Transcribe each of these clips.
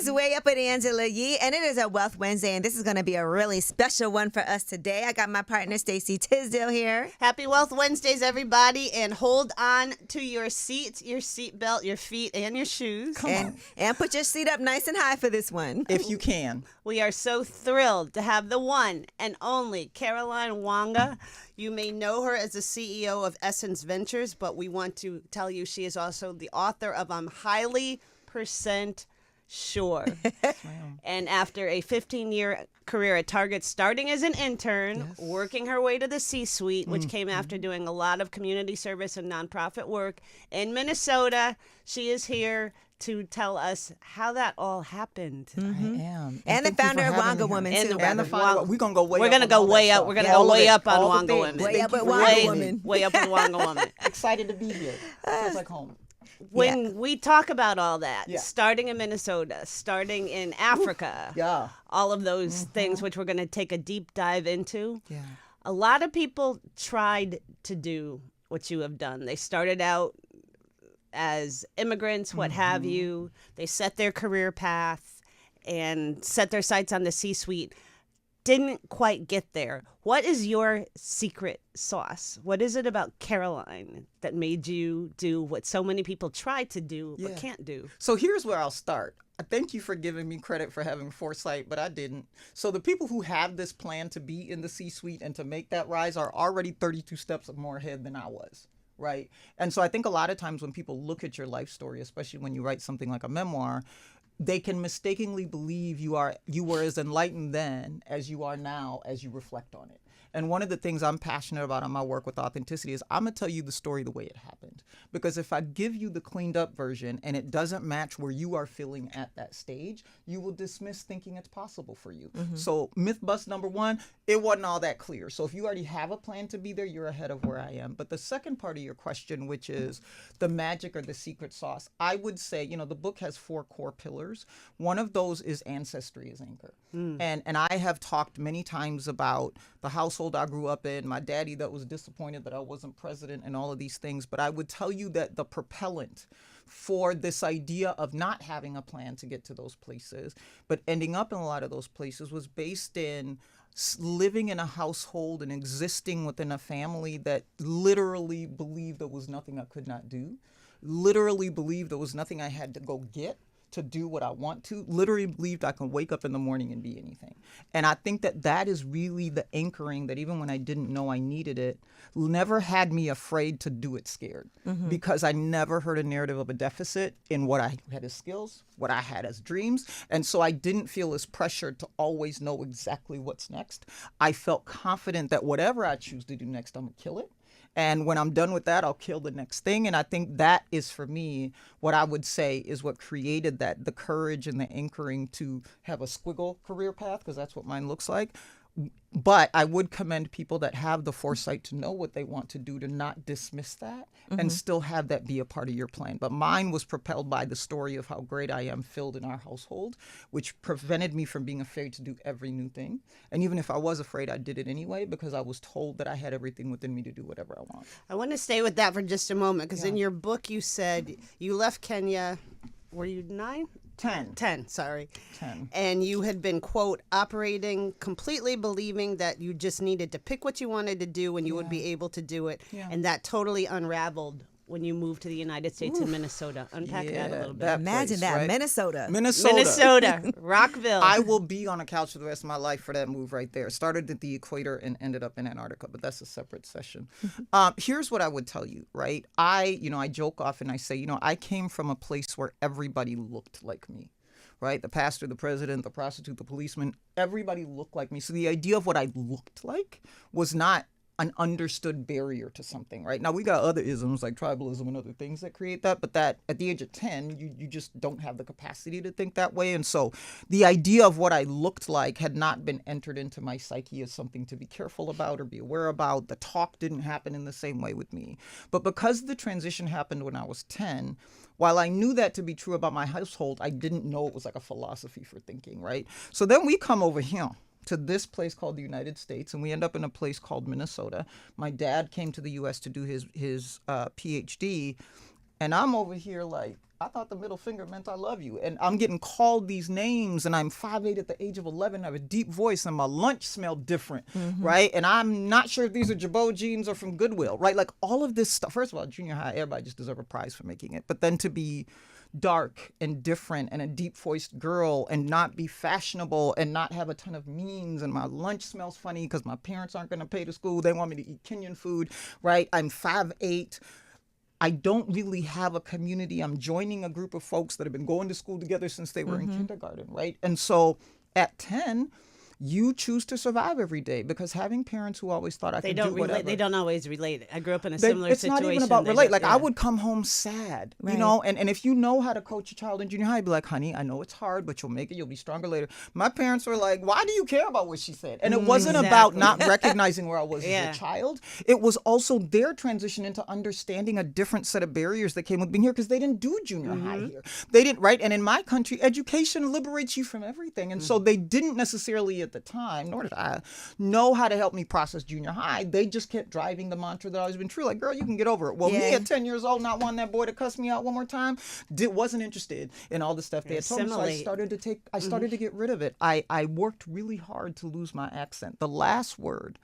is Way Up with Angela Yee, and it is a Wealth Wednesday, and this is going to be a really special one for us today. I got my partner, Stacey Tisdale, here. Happy Wealth Wednesdays, everybody, and hold on to your seats, your seatbelt, your feet, and your shoes. And put your seat up nice and high for this one. If you can. We are so thrilled to have the one and only Caroline Wanga. You may know her as the CEO of Essence Ventures, but we want to tell you she is also the author of I'm Highly % Sure. And after a 15-year career at Target, starting as an intern, working her way to the C-suite, which came after doing a lot of community service and nonprofit work in Minnesota, she is here to tell us how that all happened. I am. And the founder of Wanga Woman, too. And the founder, we're going to go way up. We're going to go way up. We're going to go way up on Wanga Woman. Way up with Wanga Woman. Way up with Wanga Woman. Excited to be here. Feels like home. When we talk about all that, starting in Minnesota, starting in Africa, all of those things which we're going to take a deep dive into, a lot of people tried to do what you have done. They started out as immigrants, what have you. They set their career path and set their sights on the C-suite. Didn't quite get there. What is your secret sauce? What is it about Caroline that made you do what so many people try to do but can't do? So here's where I'll start. I thank you for giving me credit for having foresight, but I didn't. So the people who have this plan to be in the C-suite and to make that rise are already 32 steps more ahead than I was. Right. And so I think a lot of times when people look at your life story, especially when you write something like a memoir, they can mistakenly believe you were as enlightened then as you are now as you reflect on it. And one of the things I'm passionate about in my work with authenticity is I'm going to tell you the story the way it happened. Because if I give you the cleaned up version and it doesn't match where you are feeling at that stage, you will dismiss thinking it's possible for you. So myth bust number one, it wasn't all that clear. So if you already have a plan to be there, you're ahead of where I am. But the second part of your question, which is the magic or the secret sauce, I would say, the book has 4 core pillars. One of those is ancestry as anchor. And I have talked many times about the household I grew up in, my daddy that was disappointed that I wasn't president and all of these things. But I would tell you that the propellant for this idea of not having a plan to get to those places, but ending up in a lot of those places was based in living in a household and existing within a family that literally believed there was nothing I could not do, literally believed there was nothing I had to go get to do what I want to, literally believed I can wake up in the morning and be anything. And I think that is really the anchoring that even when I didn't know I needed it, never had me afraid to do it scared. Because I never heard a narrative of a deficit in what I had as skills, what I had as dreams. And so I didn't feel as pressured to always know exactly what's next. I felt confident that whatever I choose to do next, I'm going to kill it. And when I'm done with that, I'll kill the next thing. And I think that is, for me, what I would say is what created that, the courage and the anchoring to have a squiggle career path, because that's what mine looks like. But I would commend people that have the foresight to know what they want to do, to not dismiss that and still have that be a part of your plan. But mine was propelled by the story of how great I am filled in our household, which prevented me from being afraid to do every new thing. And even if I was afraid, I did it anyway because I was told that I had everything within me to do whatever I want. I want to stay with that for just a moment because in your book you said you left Kenya, were you 9? 10, sorry. 10. And you had been, quote, operating completely believing that you just needed to pick what you wanted to do and you would be able to do it. And that totally unraveled when you moved to the United States in Minnesota. Unpack that a little bit. Imagine that, right? Minnesota, Rockville. I will be on a couch for the rest of my life for that move right there. Started at the equator and ended up in Antarctica, but that's a separate session. Here's what I would tell you, right? I joke off and I say, I came from a place where everybody looked like me. Right? The pastor, the president, the prostitute, the policeman, everybody looked like me. So the idea of what I looked like was not an understood barrier to something, right? Now, we got other isms like tribalism and other things that create that, but that at the age of 10, you just don't have the capacity to think that way. And so the idea of what I looked like had not been entered into my psyche as something to be careful about or be aware about. The talk didn't happen in the same way with me. But because the transition happened when I was 10, while I knew that to be true about my household, I didn't know it was like a philosophy for thinking, right? So then we come over here to this place called the United States, and we end up in a place called Minnesota. My dad came to the U.S. to do his PhD, and I'm over here like, I thought the middle finger meant I love you. And I'm getting called these names, and I'm 5'8" at the age of 11. I have a deep voice, and my lunch smelled different, right? And I'm not sure if these are Jabot jeans or from Goodwill, right? Like all of this stuff. First of all, junior high, everybody just deserves a prize for making it. But then to be dark and different and a deep-voiced girl and not be fashionable and not have a ton of means, and my lunch smells funny because my parents aren't going to pay the school. They want me to eat Kenyan food, right? I'm 5'8". I don't really have a community. I'm joining a group of folks that have been going to school together since they were in kindergarten, right? And so at 10, you choose to survive every day, because having parents who always thought I could do whatever. They don't always relate. I grew up in a similar situation. It's not even about relate. Like, I would come home sad, you know, and if you know how to coach a child in junior high, you'd be like, honey, I know it's hard, but you'll make it. You'll be stronger later. My parents were like, why do you care about what she said? And it wasn't about not recognizing where I was as a child. It was also their transition into understanding a different set of barriers that came with being here, because they didn't do junior high here. They didn't, right? And in my country, education liberates you from everything. And so they didn't necessarily at the time, nor did I, know how to help me process junior high. They just kept driving the mantra that always been true. Like, girl, you can get over it. Well, me at 10 years old, not wanting that boy to cuss me out one more time, wasn't interested in all the stuff they had told me. So I started to get rid of it. I worked really hard to lose my accent. The last word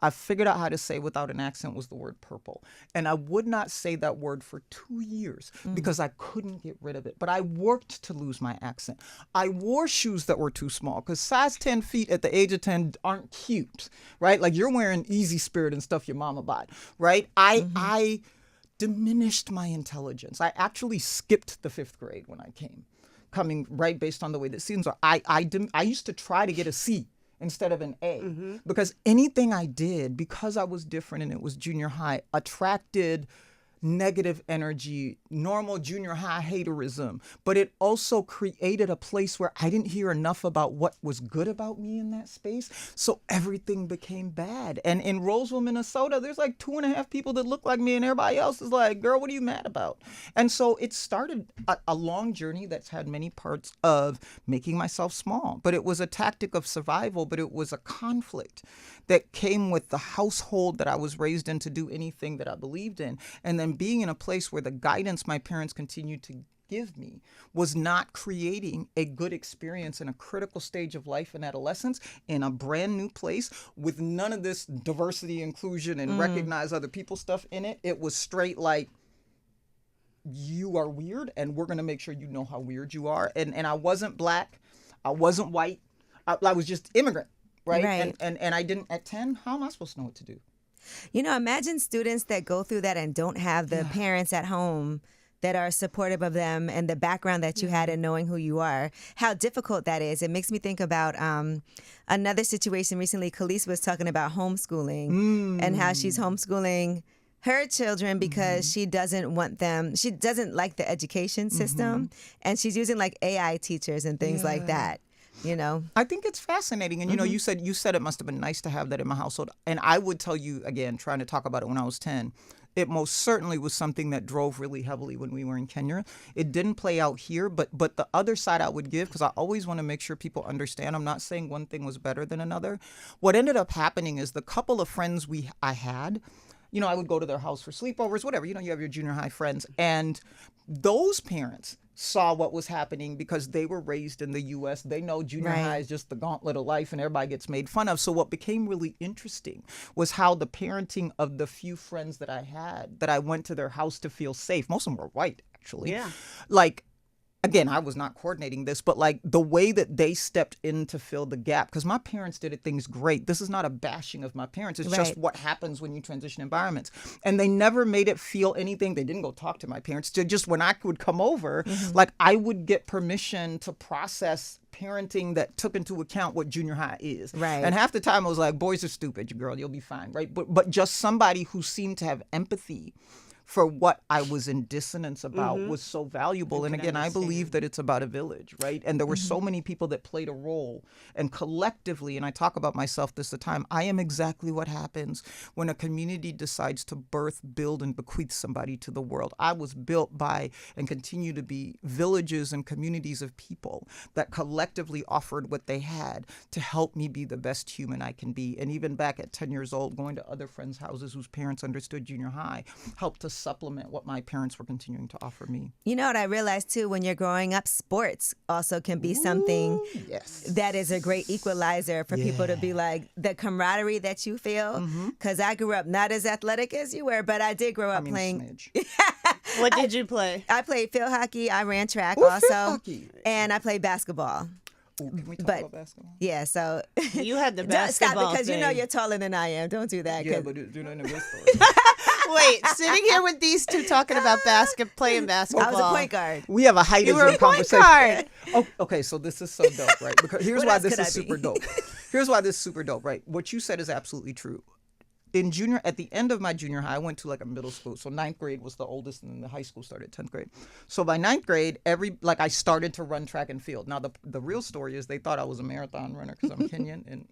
I figured out how to say without an accent was the word purple. And I would not say that word for 2 years because I couldn't get rid of it. But I worked to lose my accent. I wore shoes that were too small, because size 10 feet at the age of 10 aren't cute, right? Like, you're wearing Easy Spirit and stuff your mama bought, right? I diminished my intelligence. I actually skipped the 5th grade when I coming right based on the way the seasons are. I used to try to get a C instead of an A, because anything I did, because I was different and it was junior high, attracted negative energy, normal junior high haterism, but it also created a place where I didn't hear enough about what was good about me in that space. So everything became bad. And in Roseville, Minnesota, there's like 2.5 people that look like me, and everybody else is like, girl, what are you mad about? And so it started a long journey that's had many parts of making myself small, but it was a tactic of survival, but it was a conflict that came with the household that I was raised in to do anything that I believed in. And then being in a place where the guidance my parents continued to give me was not creating a good experience in a critical stage of life and adolescence in a brand new place with none of this diversity, inclusion, and recognize other people stuff in it. It was straight like, you are weird, and we're going to make sure you know how weird you are. And I wasn't black. I wasn't white. I was just immigrant, right? And I didn't, at 10, how am I supposed to know what to do? You know, imagine students that go through that and don't have the parents at home that are supportive of them and the background that you had in knowing who you are, how difficult that is. It makes me think about another situation recently. Khalees was talking about homeschooling and how she's homeschooling her children because she doesn't want them, she doesn't like the education system, and she's using like AI teachers and things like that. You know, I think it's fascinating. And, you know, you said it must have been nice to have that in my household. And I would tell you, again, trying to talk about it when I was 10, it most certainly was something that drove really heavily when we were in Kenya. It didn't play out here, but the other side I would give, because I always want to make sure people understand, I'm not saying one thing was better than another. What ended up happening is the couple of friends I had, you know, I would go to their house for sleepovers, whatever. You know, you have your junior high friends. And those parents saw what was happening because they were raised in the U.S. They know junior high is just the gauntlet of life and everybody gets made fun of. So what became really interesting was how the parenting of the few friends that I had, that I went to their house to feel safe, most of them were white, actually. Yeah. Like, again, I was not coordinating this, but like the way that they stepped in to fill the gap, because my parents did things great. This is not a bashing of my parents. It's just what happens when you transition environments. And they never made it feel anything. They didn't go talk to my parents. Just when I would come over, like I would get permission to process parenting that took into account what junior high is. Right. And half the time I was like, boys are stupid, girl, you'll be fine, right? But just somebody who seemed to have empathy for what I was in dissonance about was so valuable. And again, I believe that it's about a village, right? And there were so many people that played a role. And collectively, and I talk about myself this the time, I am exactly what happens when a community decides to birth, build, and bequeath somebody to the world. I was built by, and continue to be, villages and communities of people that collectively offered what they had to help me be the best human I can be. And even back at 10 years old, going to other friends' houses whose parents understood junior high helped to supplement what my parents were continuing to offer me. You know what I realized too, when you're growing up, sports also can be something that is a great equalizer for people to be like, the camaraderie that you feel. Because I grew up not as athletic as you were, but I did grow up playing. What did you play? I played field hockey. I ran track Field also. hockey. And I played basketball. Ooh, can we talk about basketball? Yeah, so You had the basketball Stop, because thing. you know you're taller than I am. Don't do that. Yeah, but do not in a good story. Wait, sitting here with these two talking about playing basketball. I was a point guard. We have a height You were a point conversation. guard. Oh, okay, so this is so dope, right? Because here's What why else this could I is be? super dope. Here's why this is super dope, right? What you said is absolutely true. At the end of my junior high, I went to like a middle school. So 9th grade was the oldest, and then the high school started 10th grade. So by 9th grade, I started to run track and field. Now the real story is they thought I was a marathon runner because I'm Kenyan, and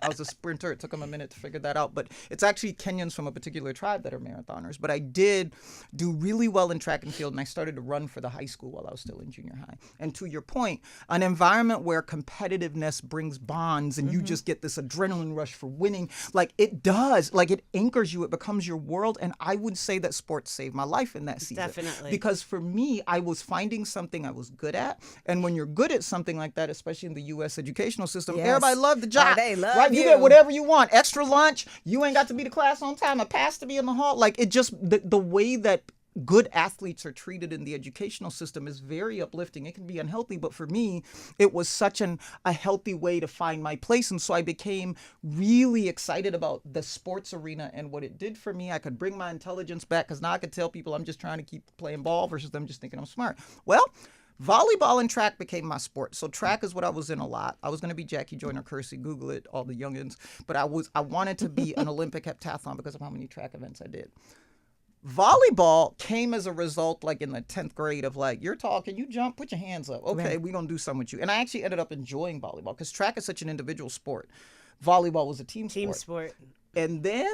I was a sprinter. It took them a minute to figure that out. But it's actually Kenyans from a particular tribe that are marathoners. But I did do really well in track and field, and I started to run for the high school while I was still in junior high. And to your point, an environment where competitiveness brings bonds and you just get this adrenaline rush for winning, like it does, like it anchors you, it becomes your world. And I would say that sports saved my life in that season. Definitely. Because for me, I was finding something I was good at. And when you're good at something like that, especially in the U.S. educational system, everybody loved the job. Oh, they love right? you. You get whatever you want. Extra lunch. You ain't got to be to class on time. A pass to be in the hall. Like it just, the way that good athletes are treated in the educational system is very uplifting. It can be unhealthy, but for me, it was such a healthy way to find my place. And so I became really excited about the sports arena and what it did for me. I could bring my intelligence back because now I could tell people I'm just trying to keep playing ball versus them just thinking I'm smart. Well, volleyball and track became my sport. So track is what I was in a lot. I was going to be Jackie Joyner Kersey. Google it, all the youngins. But I wanted to be an Olympic heptathlon because of how many track events I did. Volleyball came as a result, like in the 10th grade of like, you're tall, can you jump? Put your hands up. Okay, we're going to do something with you. And I actually ended up enjoying volleyball because track is such an individual sport. Volleyball was a team sport. And then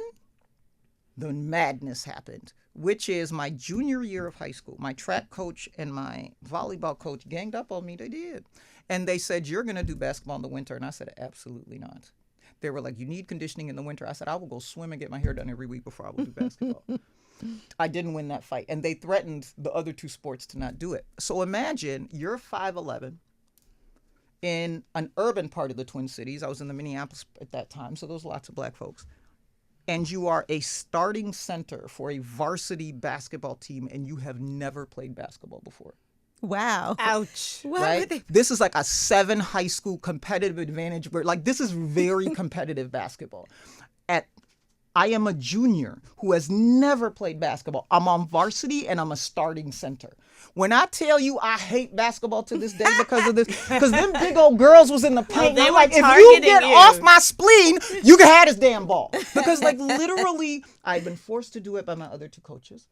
the madness happened, which is my junior year of high school. My track coach and my volleyball coach ganged up on me. They did. And they said, you're going to do basketball in the winter. And I said, absolutely not. They were like, you need conditioning in the winter. I said, I will go swim and get my hair done every week before I will do basketball. I didn't win that fight. And they threatened the other two sports to not do it. So imagine you're 5'11", in an urban part of the Twin Cities. I was in the Minneapolis at that time, so there was lots of black folks. And you are a starting center for a varsity basketball team, and you have never played basketball before. Wow. Ouch. Right? This is like a 7 high school competitive advantage. Like, this is very competitive basketball. I am a junior who has never played basketball. I'm on varsity and I'm a starting center. When I tell you I hate basketball to this day because of this, because them big old girls was in the paint. They I'm were like, if you targeting get you. off my spleen, you can have this damn ball. Because like literally, I'd been forced to do it by my other two coaches.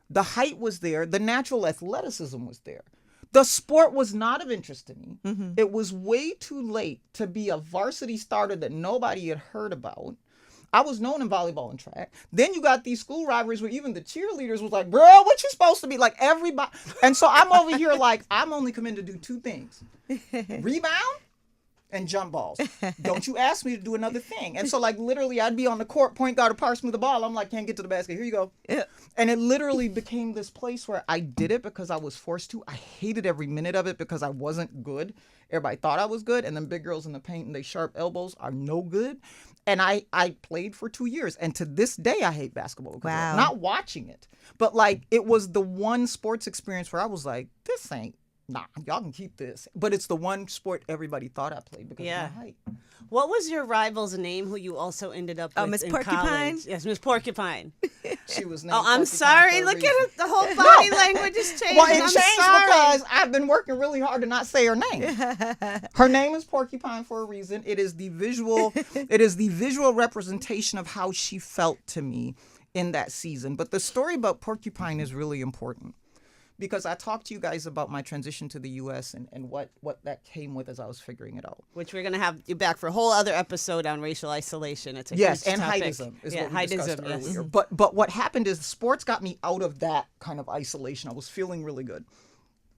The height was there. The natural athleticism was there. The sport was not of interest to me. Mm-hmm. It was way too late to be a varsity starter that nobody had heard about. I was known in volleyball and track. Then you got these school rivalries where even the cheerleaders was like, bro, what you supposed to be? Like everybody. And so I'm over here like, I'm only coming to do 2 things. Rebound and jump balls. Don't you ask me to do another thing. And so like literally I'd be on the court, point guard would pass me the ball. I'm like, can't get to the basket. Here you go. Yeah. And it literally became this place where I did it because I was forced to. I hated every minute of it because I wasn't good. Everybody thought I was good. And then big girls in the paint and they sharp elbows are no good. And I played for 2 years. And to this day, I hate basketball. Wow. Not watching it. But like, it was the one sports experience where I was like, this ain't, nah, y'all can keep this. But it's the one sport everybody thought I played because of my height. What was your rival's name who you also ended up with Miss in Porcupine? college? Yes, Miss Porcupine. She was named Oh, I'm Porcupine sorry. for a Look reason. at it. The whole body language is changing. Well, it I'm changed sorry. because I've been working really hard to not say her name. Her name is Porcupine for a reason. It is the visual representation of how she felt to me in that season. But the story about Porcupine is really important because I talked to you guys about my transition to the U.S. and what that came with as I was figuring it out. Which we're going to have you back for a whole other episode on racial isolation. It's a yes, huge and topic. heightism is what we discussed yes. earlier. But what happened is sports got me out of that kind of isolation. I was feeling really good.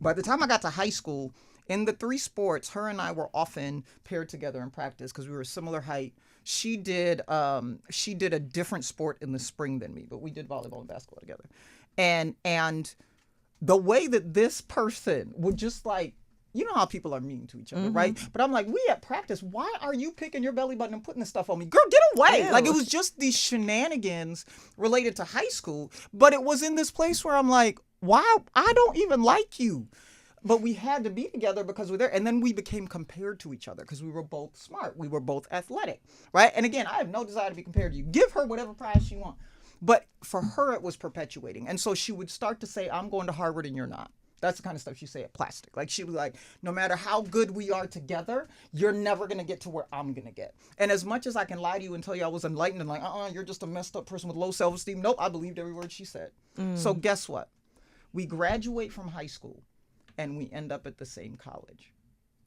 By the time I got to high school, in the 3 sports, her and I were often paired together in practice because we were a similar height. She did a different sport in the spring than me, but we did volleyball and basketball together. And the way that this person would just like, you know how people are mean to each other, right? But I'm like, we at practice, why are you picking your belly button and putting this stuff on me? Girl, get away. Ew. Like, it was just these shenanigans related to high school. But it was in this place where I'm like, why? I don't even like you. But we had to be together because we're there. And then we became compared to each other because we were both smart. We were both athletic, right? And again, I have no desire to be compared to you. Give her whatever prize she wants. But for her, it was perpetuating. And so she would start to say, I'm going to Harvard and you're not. That's the kind of stuff she say at Plastic. Like, she was like, no matter how good we are together, you're never going to get to where I'm going to get. And as much as I can lie to you and tell you I was enlightened and like, you're just a messed up person with low self-esteem. Nope, I believed every word she said. So guess what? We graduate from high school and we end up at the same college.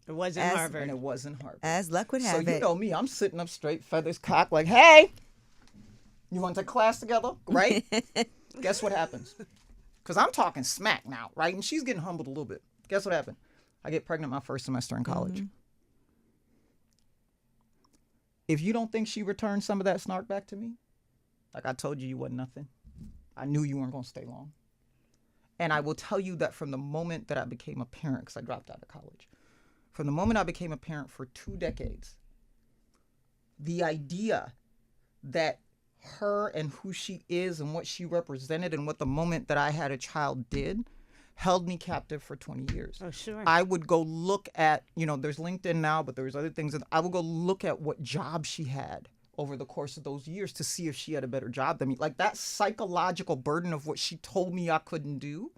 It wasn't Harvard. And it wasn't Harvard. As luck would have it. So you know me, I'm sitting up straight, feathers cocked, like, hey, you went to class together, right? Guess what happens? Because I'm talking smack now, right? And she's getting humbled a little bit. Guess what happened? I get pregnant my first semester in college. If you don't think she returned some of that snark back to me, like I told you, you wasn't nothing. I knew you weren't going to stay long. And I will tell you that from the moment that I became a parent, because I dropped out of college, from the moment I became a parent for 2 decades, the idea that her and who she is and what she represented and what the moment that I had a child did held me captive for 20 years. Oh, sure. I would go look at, there's LinkedIn now, but there's other things. I would go look at what job she had over the course of those years to see if she had a better job than me. Like, that psychological burden of what she told me I couldn't do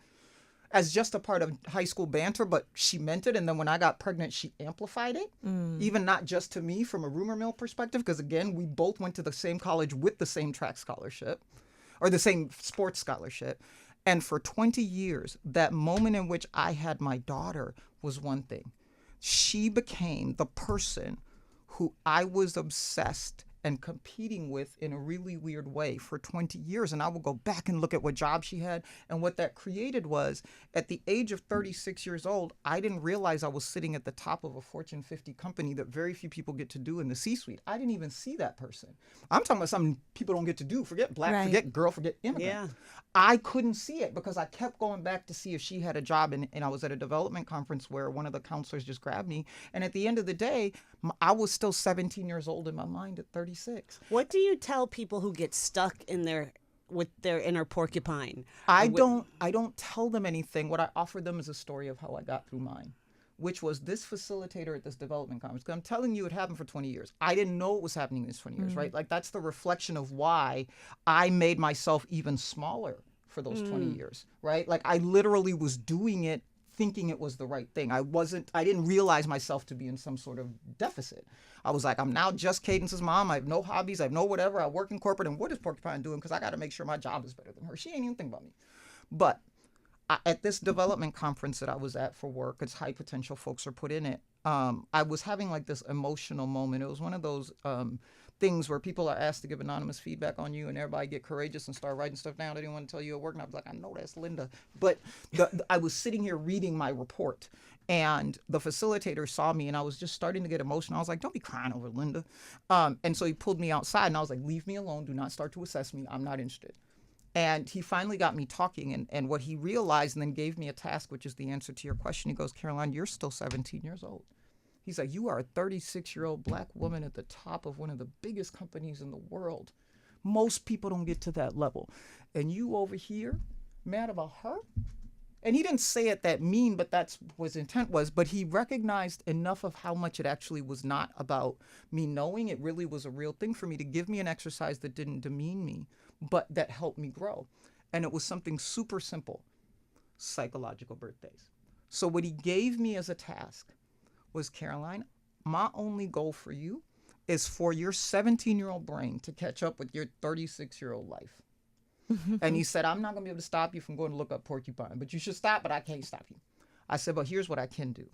as just a part of high school banter, but she meant it. And then when I got pregnant, she amplified it, even not just to me from a rumor mill perspective, because again, we both went to the same college with the same track scholarship or the same sports scholarship. And for 20 years, that moment in which I had my daughter was one thing. She became the person who I was obsessed and competing with in a really weird way for 20 years. And I will go back and look at what job she had. And what that created was, at the age of 36 years old, I didn't realize I was sitting at the top of a Fortune 50 company that very few people get to do in the C-suite. I didn't even see that person. I'm talking about something people don't get to do. Forget black, forget girl, forget immigrant. Yeah. I couldn't see it because I kept going back to see if she had a job. And I was at a development conference where one of the counselors just grabbed me. And at the end of the day, I was still 17 years old in my mind at 36. What do you tell people who get stuck with their inner porcupine? I don't tell them anything. What I offer them is a story of how I got through mine, which was this facilitator at this development conference. Because I'm telling you, it happened for 20 years. I didn't know it was happening in these 20 years, right? Like, that's the reflection of why I made myself even smaller for those 20 years, right? Like, I literally was doing it thinking it was the right thing. I didn't realize myself to be in some sort of deficit. I was like, I'm now just Cadence's mom. I have no hobbies. I have no whatever. I work in corporate. And what is Porcupine doing? Because I got to make sure my job is better than her. She ain't even thinking about me. But at this development conference that I was at for work, it's high potential folks are put in it. I was having like this emotional moment. It was one of those things where people are asked to give anonymous feedback on you and everybody get courageous and start writing stuff down. They didn't want to tell you at work. And I was like, I know that's Linda. But I was sitting here reading my report and the facilitator saw me and I was just starting to get emotional. I was like, don't be crying over Linda. And so he pulled me outside and I was like, leave me alone. Do not start to assess me. I'm not interested. And he finally got me talking and what he realized and then gave me a task, which is the answer to your question. He goes, Caroline, you're still 17 years old. He's like, you are a 36-year-old black woman at the top of one of the biggest companies in the world. Most people don't get to that level. And you over here, mad about her? And he didn't say it that mean, but that's what his intent was. But he recognized enough of how much it actually was not about me knowing. It really was a real thing for me to give me an exercise that didn't demean me, but that helped me grow. And it was something super simple, psychological birthdays. So what he gave me as a task was, Caroline, my only goal for you is for your 17-year-old brain to catch up with your 36-year-old life. And he said, I'm not going to be able to stop you from going to look up porcupine, but you should stop, but I can't stop you. I said, but here's what I can do.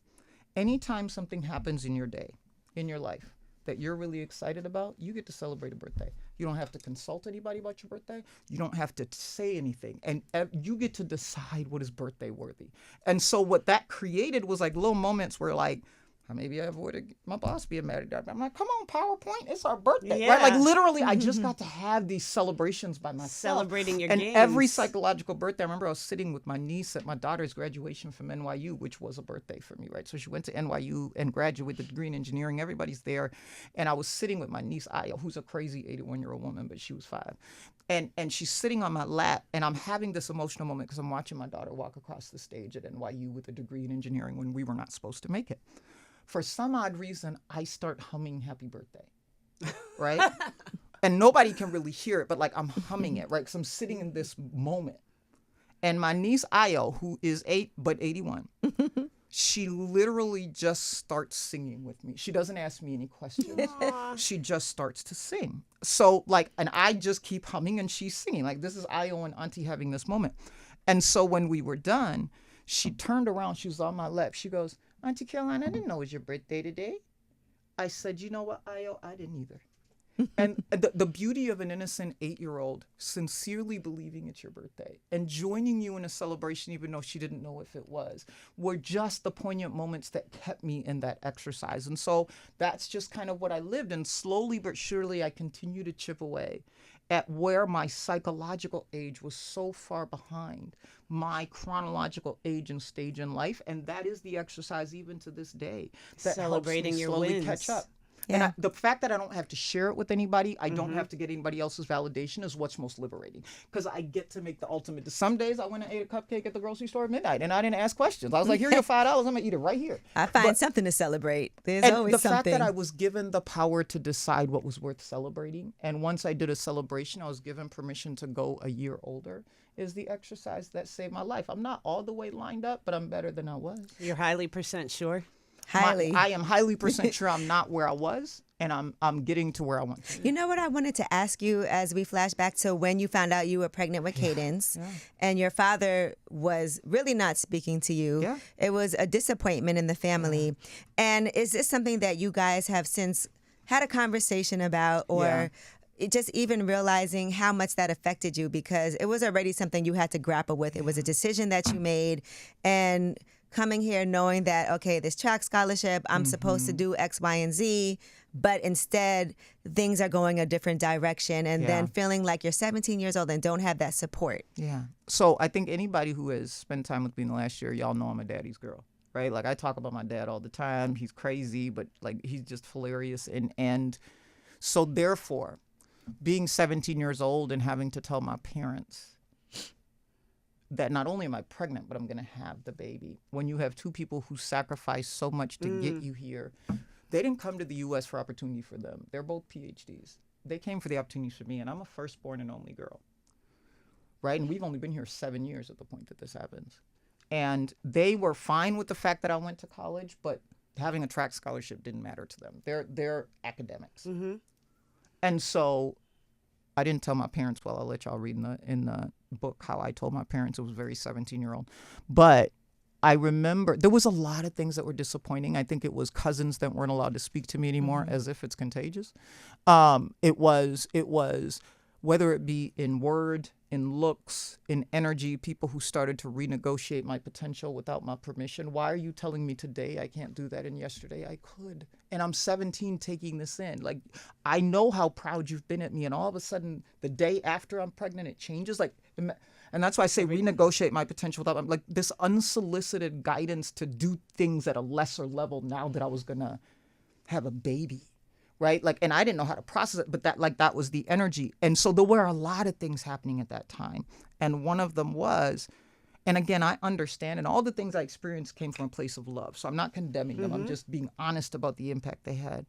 Anytime something happens in your day, in your life, that you're really excited about, you get to celebrate a birthday. You don't have to consult anybody about your birthday. You don't have to say anything. And you get to decide what is birthday worthy. And so what that created was like little moments where like, Maybe I avoided my boss being mad at that. I'm like, come on, PowerPoint, it's our birthday, right? Like literally, I just got to have these celebrations by myself. Celebrating your and games. Every psychological birthday, I remember I was sitting with my niece at my daughter's graduation from NYU, which was a birthday for me, right? So she went to NYU and graduated with Greene engineering. Everybody's there. And I was sitting with my niece, Aya, who's a crazy 81-year-old woman, but she was 5. And she's sitting on my lap, and I'm having this emotional moment because I'm watching my daughter walk across the stage at NYU with a degree in engineering when we were not supposed to make it. For some odd reason, I start humming Happy Birthday, right? And nobody can really hear it, but like I'm humming it, right? Because I'm sitting in this moment. And my niece, Ayo, who is 8 but 81, she literally just starts singing with me. She doesn't ask me any questions. She just starts to sing. So like, and I just keep humming and she's singing. Like this is Ayo and Auntie having this moment. And so when we were done, she turned around, she was on my lap. She goes, Auntie Caroline, I didn't know it was your birthday today. I said, you know what, Ayo, I didn't either. And the beauty of an innocent 8-year-old sincerely believing it's your birthday and joining you in a celebration, even though she didn't know if it was, were just the poignant moments that kept me in that exercise. And so that's just kind of what I lived. And slowly but surely, I continue to chip away at where my psychological age was so far behind my chronological age and stage in life. And that is the exercise even to this day that celebrating helps me your slowly wins. catch up. Yeah. And the fact that I don't have to share it with anybody, I don't have to get anybody else's validation is what's most liberating. Because I get to make the ultimate. Some days I went and ate a cupcake at the grocery store at midnight and I didn't ask questions. I was like, here's your $5. I'm going to eat it right here. I find something to celebrate. There's And always the something. fact that I was given the power to decide what was worth celebrating. And once I did a celebration, I was given permission to go a year older is the exercise that saved my life. I'm not all the way lined up, but I'm better than I was. You're highly % sure? Highly. I am highly % sure I'm not where I was, and I'm getting to where I want to be. You know what I wanted to ask you as we flash back to when you found out you were pregnant with Cadence and your father was really not speaking to you. Yeah. It was a disappointment in the family. And is this something that you guys have since had a conversation about or it just even realizing how much that affected you because it was already something you had to grapple with. It was a decision that you made and coming here knowing that, okay, this track scholarship, I'm supposed to do X, Y, and Z, but instead things are going a different direction and then feeling like you're 17 years old and don't have that support. Yeah. So I think anybody who has spent time with me in the last year, y'all know I'm a daddy's girl, right? Like I talk about my dad all the time. He's crazy, but like he's just hilarious. And so therefore, being 17 years old and having to tell my parents that not only am I pregnant, but I'm going to have the baby. When you have two people who sacrifice so much to get you here, they didn't come to the U.S. for opportunity for them. They're both PhDs. They came for the opportunities for me, and I'm a firstborn and only girl, right? And we've only been here 7 years at the point that this happens. And they were fine with the fact that I went to college, but having a track scholarship didn't matter to them. They're academics. And so I didn't tell my parents, well, I'll let y'all read in the book how I told my parents. It was very 17-year-old. But I remember there was a lot of things that were disappointing. I think it was cousins that weren't allowed to speak to me anymore as if it's contagious. It was whether it be in word, in looks, in energy, people who started to renegotiate my potential without my permission. Why are you telling me today I can't do that and yesterday I could? And I'm 17 taking this in. Like, I know how proud you've been at me, and all of a sudden, the day after I'm pregnant, it changes. Like, and that's why I say renegotiate my potential without, like, this unsolicited guidance to do things at a lesser level now that I was going to have a baby. Right? Like, and I didn't know how to process it, but that was the energy. And so there were a lot of things happening at that time. And one of them was, and again, I understand, and all the things I experienced came from a place of love. So I'm not condemning them. I'm just being honest about the impact they had.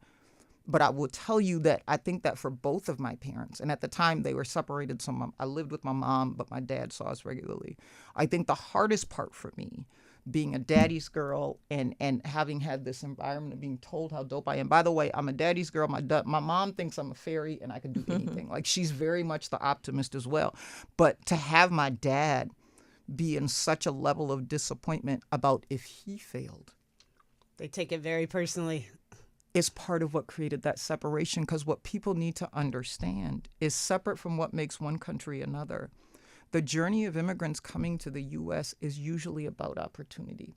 But I will tell you that I think that for both of my parents, and at the time they were separated, so I lived with my mom, but my dad saw us regularly. I think the hardest part for me, being a daddy's girl and having had this environment of being told how dope I am. By the way, I'm a daddy's girl. My mom thinks I'm a fairy and I can do anything. Like, she's very much the optimist as well. But to have my dad be in such a level of disappointment about if he failed. They take it very personally. Is part of what created that separation, because what people need to understand is separate from what makes one country another. The journey of immigrants coming to the U.S. is usually about opportunity.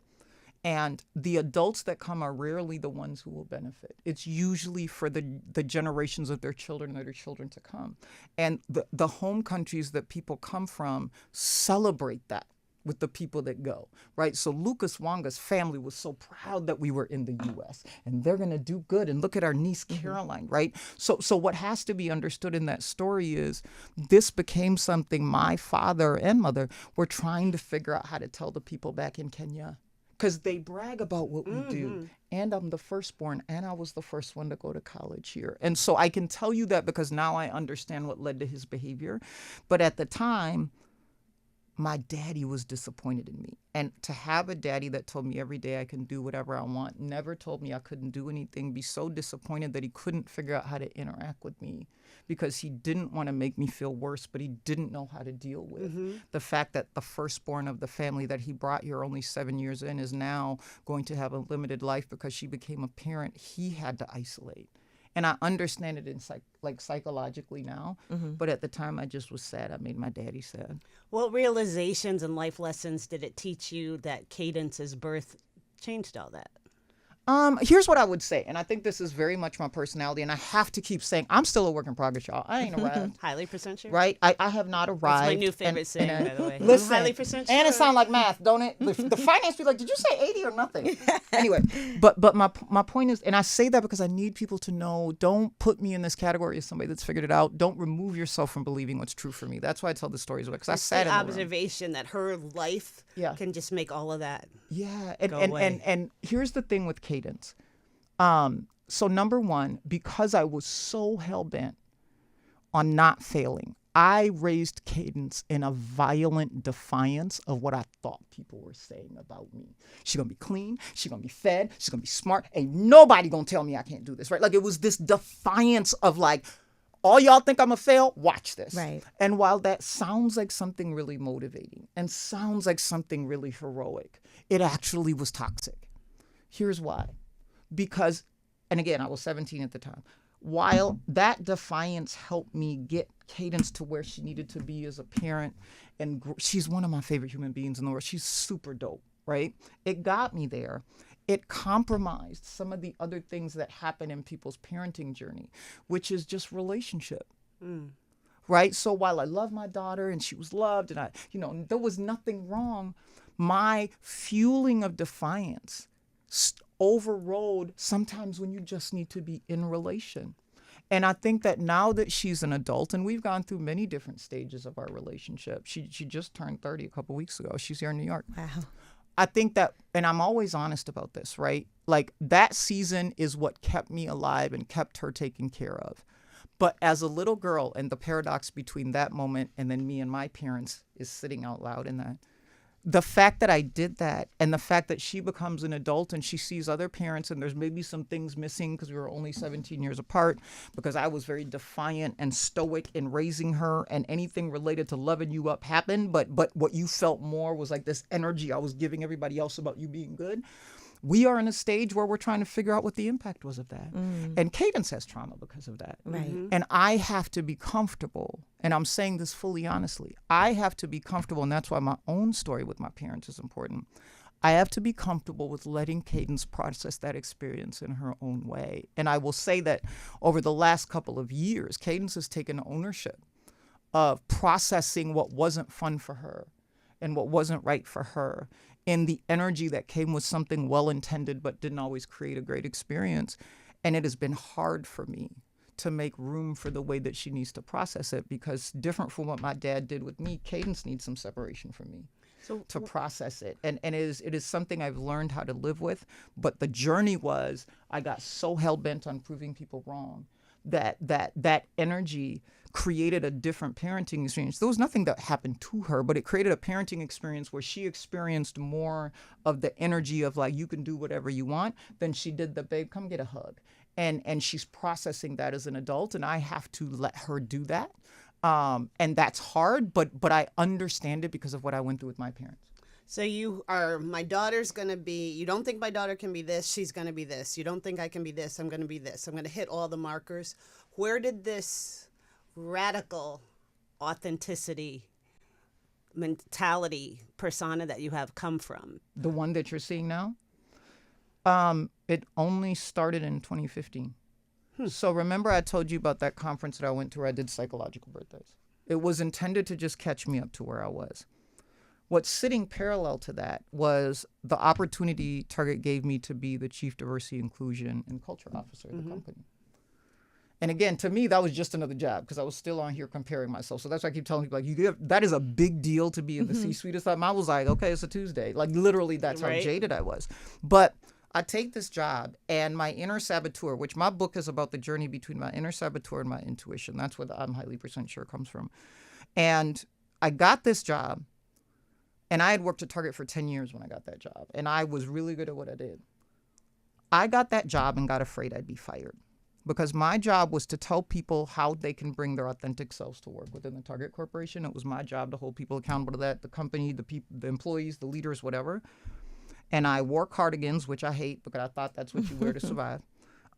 And the adults that come are rarely the ones who will benefit. It's usually for the generations of their children or their children to come. And the home countries that people come from celebrate that with the people that go, right? So Lucas Wanga's family was so proud that we were in the U.S. and they're going to do good. And look at our niece, Caroline, right? So what has to be understood in that story is this became something my father and mother were trying to figure out how to tell the people back in Kenya. Because they brag about what we do. And I'm the firstborn, and I was the first one to go to college here. And so I can tell you that because now I understand what led to his behavior. But at the time, my daddy was disappointed in me. And to have a daddy that told me every day I can do whatever I want, never told me I couldn't do anything, be so disappointed that he couldn't figure out how to interact with me because he didn't want to make me feel worse, but he didn't know how to deal with the fact that the firstborn of the family that he brought here only 7 years in is now going to have a limited life because she became a parent. He had to isolate. And I understand it in psychologically now, but at the time I just was sad. I made my daddy sad. What realizations and life lessons did it teach you that Cadence's birth changed all that? Here's what I would say, and I think this is very much my personality, and I have to keep saying I'm still a work in progress, y'all. I ain't arrived. Highly percent sure. Right? I have not arrived. That's my new favorite saying, by the way. Listen, highly percent sure. And it sounds like math, don't it? The finance people like, did you say 80 or nothing? Anyway, but my point is, and I say that because I need people to know, don't put me in this category as somebody that's figured it out. Don't remove yourself from believing what's true for me. That's why I tell the stories, because I sat in the observation that her life can just make all of that go away. And here's the thing with Cadence. So number one, because I was so hell-bent on not failing, I raised Cadence in a violent defiance of what I thought people were saying about me. She's going to be clean. She's going to be fed. She's going to be smart. Ain't nobody going to tell me I can't do this, right? Like it was this defiance of like, all y'all think I'm going to fail? Watch this. Right. And while that sounds like something really motivating and sounds like something really heroic, it actually was toxic. Here's why. Because, and again, I was 17 at the time, while that defiance helped me get Cadence to where she needed to be as a parent, and she's one of my favorite human beings in the world. She's super dope, right? It got me there. It compromised some of the other things that happen in people's parenting journey, which is just relationship. Right? So while I love my daughter and she was loved and there was nothing wrong, my fueling of defiance overrode sometimes when you just need to be in relation. And I think that now that she's an adult, and we've gone through many different stages of our relationship. She just turned 30 a couple weeks ago. She's here in New York. Wow. I think that, and I'm always honest about this, right? Like that season is what kept me alive and kept her taken care of. But as a little girl, and the paradox between that moment and then me and my parents is sitting out loud in that. The fact that I did that and the fact that she becomes an adult and she sees other parents and there's maybe some things missing because we were only 17 years apart, because I was very defiant and stoic in raising her, and anything related to loving you up happened. But what you felt more was like this energy I was giving everybody else about you being good. We are in a stage where we're trying to figure out what the impact was of that. And Cadence has trauma because of that. Right. And I have to be comfortable, and I'm saying this fully honestly, I have to be comfortable, and that's why my own story with my parents is important. I have to be comfortable with letting Cadence process that experience in her own way. And I will say that over the last couple of years, Cadence has taken ownership of processing what wasn't fun for her and what wasn't right for her, and the energy that came with something well-intended but didn't always create a great experience. And it has been hard for me to make room for the way that she needs to process it, because different from what my dad did with me, Cadence needs some separation from me to process it. And it is something I've learned how to live with. But the journey was, I got so hell-bent on proving people wrong that energy created a different parenting experience. There was nothing that happened to her, but it created a parenting experience where she experienced more of the energy of like, you can do whatever you want, than she did the babe, come get a hug. And she's processing that as an adult, and I have to let her do that. And that's hard, but I understand it because of what I went through with my parents. So you are, my daughter's going to be, you don't think my daughter can be this, she's going to be this. You don't think I can be this, I'm going to be this. I'm going to hit all the markers. Where did this radical authenticity, mentality, persona that you have come from? The one that you're seeing now? It only started in 2015. So remember I told you about that conference that I went to where I did psychological birthdays? It was intended to just catch me up to where I was. What's sitting parallel to that was the opportunity Target gave me to be the Chief Diversity, Inclusion, and Culture Officer of the company. And again, to me, that was just another job because I was still on here comparing myself. So that's why I keep telling people, like, that is a big deal to be in the C-suite or something. I was like, okay, it's a Tuesday. Like, literally, that's how jaded I was. But I take this job, and my inner saboteur, which my book is about the journey between my inner saboteur and my intuition. That's where the I'm highly % sure comes from. And I got this job, and I had worked at Target for 10 years when I got that job. And I was really good at what I did. I got that job and got afraid I'd be fired. Because my job was to tell people how they can bring their authentic selves to work within the Target Corporation. It was my job to hold people accountable to that, the company, the people, the employees, the leaders, whatever. And I wore cardigans, which I hate because I thought that's what you wear to survive.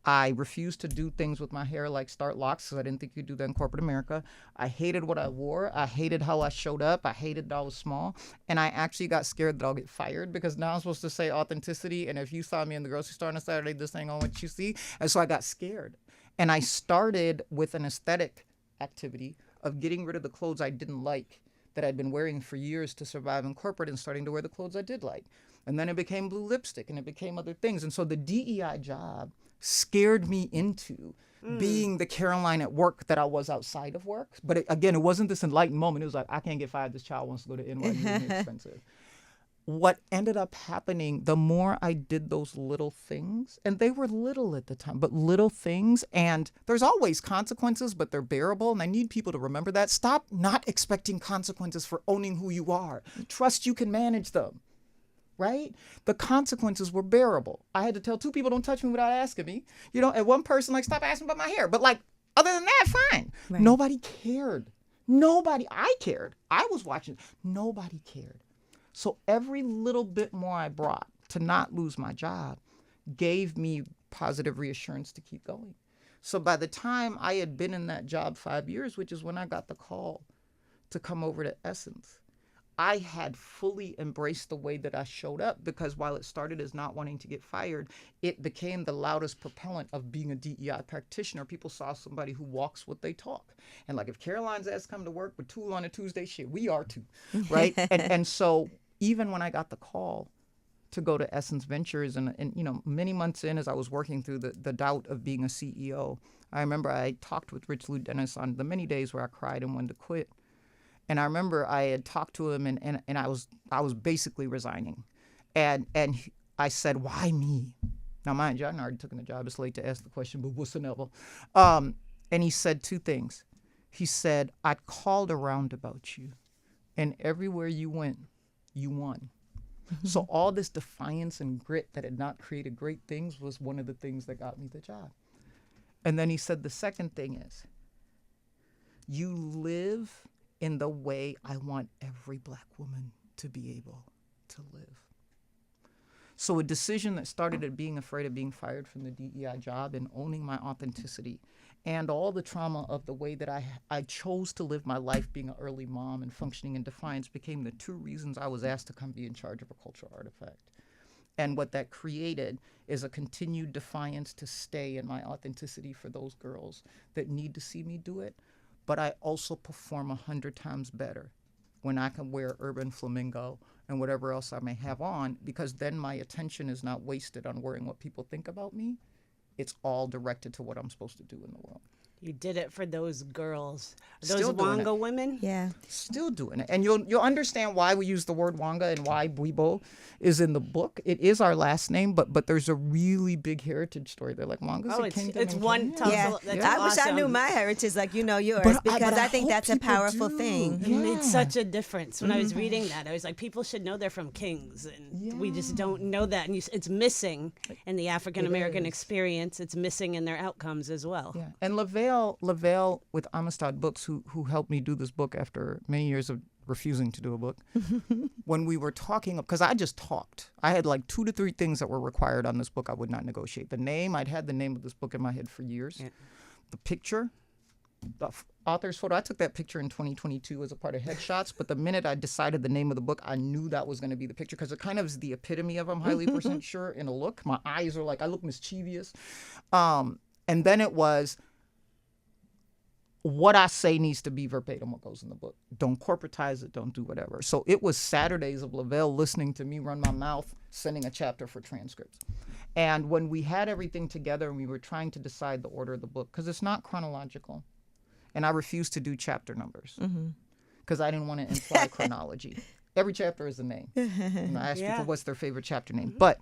I refused to do things with my hair like start locks because I didn't think you could do that in corporate America. I hated what I wore. I hated how I showed up. I hated that I was small. And I actually got scared that I'll get fired because now I'm supposed to say authenticity. And if you saw me in the grocery store on a Saturday, this ain't on what you see. And so I got scared. And I started with an aesthetic activity of getting rid of the clothes I didn't like that I'd been wearing for years to survive in corporate and starting to wear the clothes I did like. And then it became blue lipstick and it became other things. And so the DEI job scared me into being the Caroline at work that I was outside of work. But again, it wasn't this enlightened moment. It was like, I can't get fired. This child wants to go to NYU. It's expensive. What ended up happening, the more I did those little things, and they were little at the time, but little things, and there's always consequences, but they're bearable, and I need people to remember that. Stop not expecting consequences for owning who you are. Trust you can manage them. Right? The consequences were bearable. I had to tell 2 people, don't touch me without asking me. You know, and one person, like, stop asking about my hair. But, like, other than that, fine. Right. Nobody cared. I cared. I was watching. Nobody cared. So every little bit more I brought to not lose my job gave me positive reassurance to keep going. So by the time I had been in that job 5 years, which is when I got the call to come over to Essence, I had fully embraced the way that I showed up because while it started as not wanting to get fired, it became the loudest propellant of being a DEI practitioner. People saw somebody who walks what they talk. And like if Caroline's ass come to work with Tool on a Tuesday, shit, we are too, right? and so even when I got the call to go to Essence Ventures and you know, many months in as I was working through the doubt of being a CEO, I remember I talked with Rich Lou Dennis on the many days where I cried and wanted to quit. And I remember I had talked to him and I was basically resigning. And I said, why me? Now, mind you, I already took the job. It's late to ask the question, but what's the level? And he said 2 things. He said, I called around about you. And everywhere you went, you won. So all this defiance and grit that had not created great things was one of the things that got me the job. And then he said the second thing is, you live in the way I want every Black woman to be able to live. So a decision that started at being afraid of being fired from the DEI job and owning my authenticity and all the trauma of the way that I chose to live my life being an early mom and functioning in defiance became the 2 reasons I was asked to come be in charge of a cultural artifact. And what that created is a continued defiance to stay in my authenticity for those girls that need to see me do it. But I also perform 100 times better when I can wear urban flamingo and whatever else I may have on, because then my attention is not wasted on worrying what people think about me. It's all directed to what I'm supposed to do in the world. You did it for those girls, those Wanga women. Yeah, still doing it, and you'll understand why we use the word Wanga and why Bwibo is in the book. It is our last name, but there's a really big heritage story there. Like Wanga's a kingdom. It's one. Yeah, I wish I knew my heritage like you know yours, because I think that's a powerful thing. It made such a difference when I was reading that. I was like, people should know they're from kings, and we just don't know that, and it's missing in the African American experience. It's missing in their outcomes as well. Yeah, and Lavelle with Amistad Books, who helped me do this book after many years of refusing to do a book, when we were talking, because I just talked. I had like 2 to 3 things that were required on this book I would not negotiate. The name, I'd had the name of this book in my head for years. Yeah. The picture, author's photo. I took that picture in 2022 as a part of Headshots, but the minute I decided the name of the book, I knew that was going to be the picture because it kind of is the epitome of I'm highly percent sure in a look. My eyes are like, I look mischievous. And then it was, what I say needs to be verbatim what goes in the book. Don't corporatize it. Don't do whatever. So it was Saturdays of Lavelle listening to me run my mouth, sending a chapter for transcripts. And when we had everything together and we were trying to decide the order of the book, because it's not chronological, and I refused to do chapter numbers because I didn't want to imply chronology. Every chapter is a name. And I asked people what's their favorite chapter name. But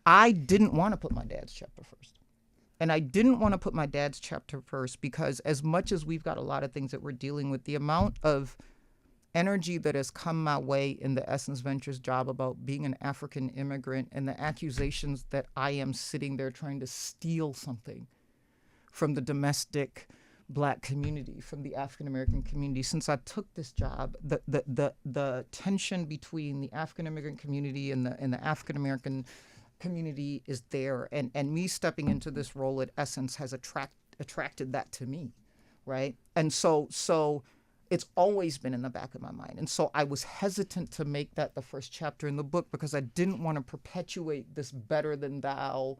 I didn't want to put my dad's chapter first. And I didn't want to put my dad's chapter first because as much as we've got a lot of things that we're dealing with, the amount of energy that has come my way in the Essence Ventures job about being an African immigrant and the accusations that I am sitting there trying to steal something from the domestic Black community, from the African American community. Since I took this job, the tension between the African immigrant community and the African American community is there, and me stepping into this role at Essence has attracted that to me, right? And so it's always been in the back of my mind, and so I was hesitant to make that the first chapter in the book because I didn't want to perpetuate this better than thou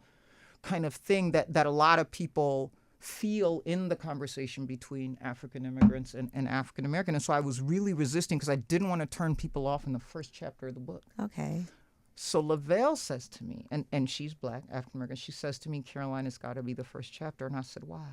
kind of thing that a lot of people feel in the conversation between African immigrants and African American. And so I was really resisting because I didn't want to turn people off in the first chapter of the book. Okay. So Lavelle says to me, and she's Black, African American, she says to me, Caroline, it's got to be the first chapter. And I said, why?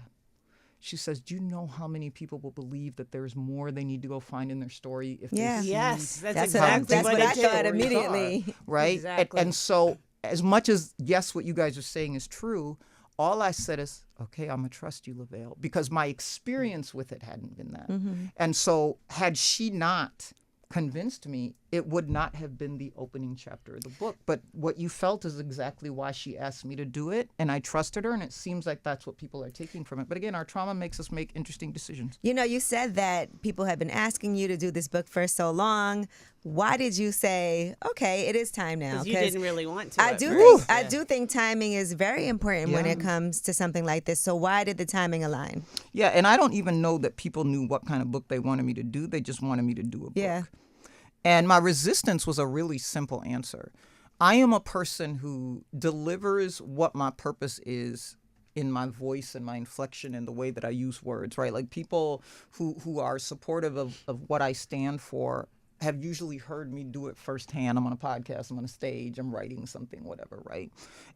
She says, do you know how many people will believe that there's more they need to go find in their story if they see Yes, that's exactly what I thought immediately. Right? Exactly. And so as much as, yes, what you guys are saying is true, all I said is, okay, I'm going to trust you, Lavelle, because my experience with it hadn't been that. And so had she not convinced me, it would not have been the opening chapter of the book. But what you felt is exactly why she asked me to do it, and I trusted her, and it seems like that's what people are taking from it. But again, our trauma makes us make interesting decisions. You know, you said that people have been asking you to do this book for so long. Why did you say, okay, it is time now? Because you didn't really want to. I do think timing is very important when it comes to something like this. So why did the timing align? Yeah, and I don't even know that people knew what kind of book they wanted me to do. They just wanted me to do a book. Yeah. And my resistance was a really simple answer. I am a person who delivers what my purpose is in my voice and my inflection and the way that I use words, right? Like people who are supportive of what I stand for have usually heard me do it firsthand. I'm on a podcast, I'm on a stage, I'm writing something, whatever, right?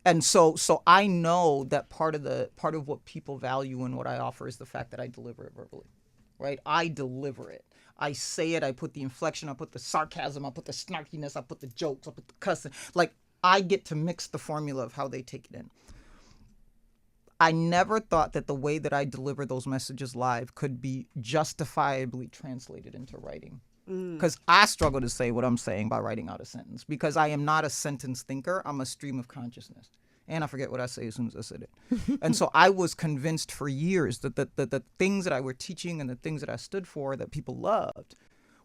And so I know that part of what people value in what I offer is the fact that I deliver it verbally, right? I deliver it. I say it, I put the inflection, I put the sarcasm, I put the snarkiness, I put the jokes, I put the cussing. Like, I get to mix the formula of how they take it in. I never thought that the way that I deliver those messages live could be justifiably translated into writing. Because I struggle to say what I'm saying by writing out a sentence. Because I am not a sentence thinker, I'm a stream of consciousness. And I forget what I say as soon as I said it. And so I was convinced for years that the things that I were teaching and the things that I stood for that people loved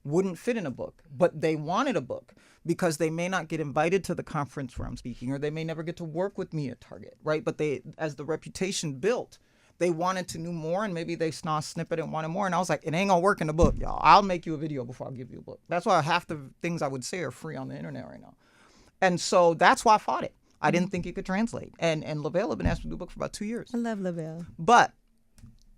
wouldn't fit in a book. But they wanted a book because they may not get invited to the conference where I'm speaking, or they may never get to work with me at Target, right? But they, as the reputation built, they wanted to know more, and maybe they saw a snippet and wanted more. And I was like, it ain't gonna work in the book, y'all. I'll make you a video before I give you a book. That's why half the things I would say are free on the internet right now. And so that's why I fought it. I didn't think it could translate. And Lavelle had been asked me to do a book for about 2 years. I love Lavelle. But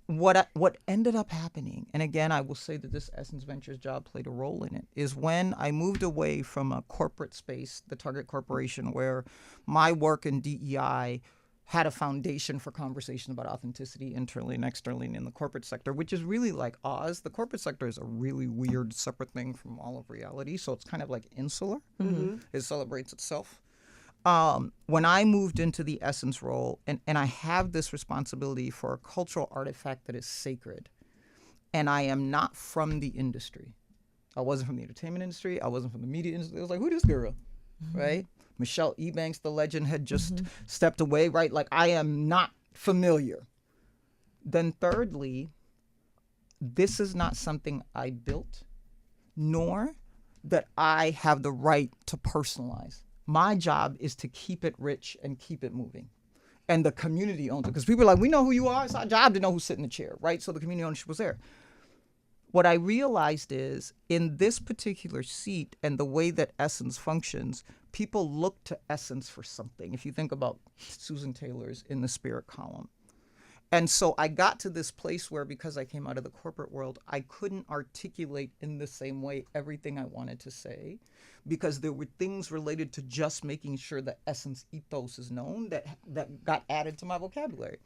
what ended up happening, and again, I will say that this Essence Ventures job played a role in it, is when I moved away from a corporate space, the Target Corporation, where my work in DEI had a foundation for conversation about authenticity internally and externally in the corporate sector, which is really like Oz. The corporate sector is a really weird, separate thing from all of reality. So it's kind of like insular. It celebrates itself. When I moved into the Essence role, and I have this responsibility for a cultural artifact that is sacred, and I am not from the industry. I wasn't from the entertainment industry. I wasn't from the media industry. I was like, who this girl, right? Michelle Ebanks, the legend, had just stepped away, right? Like, I am not familiar. Then thirdly, this is not something I built, nor that I have the right to personalize. My job is to keep it rich and keep it moving. and the community owns it. Because people are like, we know who you are. It's our job to know who's sitting in the chair, right? So the community ownership was there. What I realized is in this particular seat and the way that Essence functions, people look to Essence for something. If you think about Susan Taylor's In the Spirit column. And so I got to this place where, because I came out of the corporate world, I couldn't articulate in the same way everything I wanted to say, because there were things related to just making sure the Essence ethos is known that got added to my vocabulary.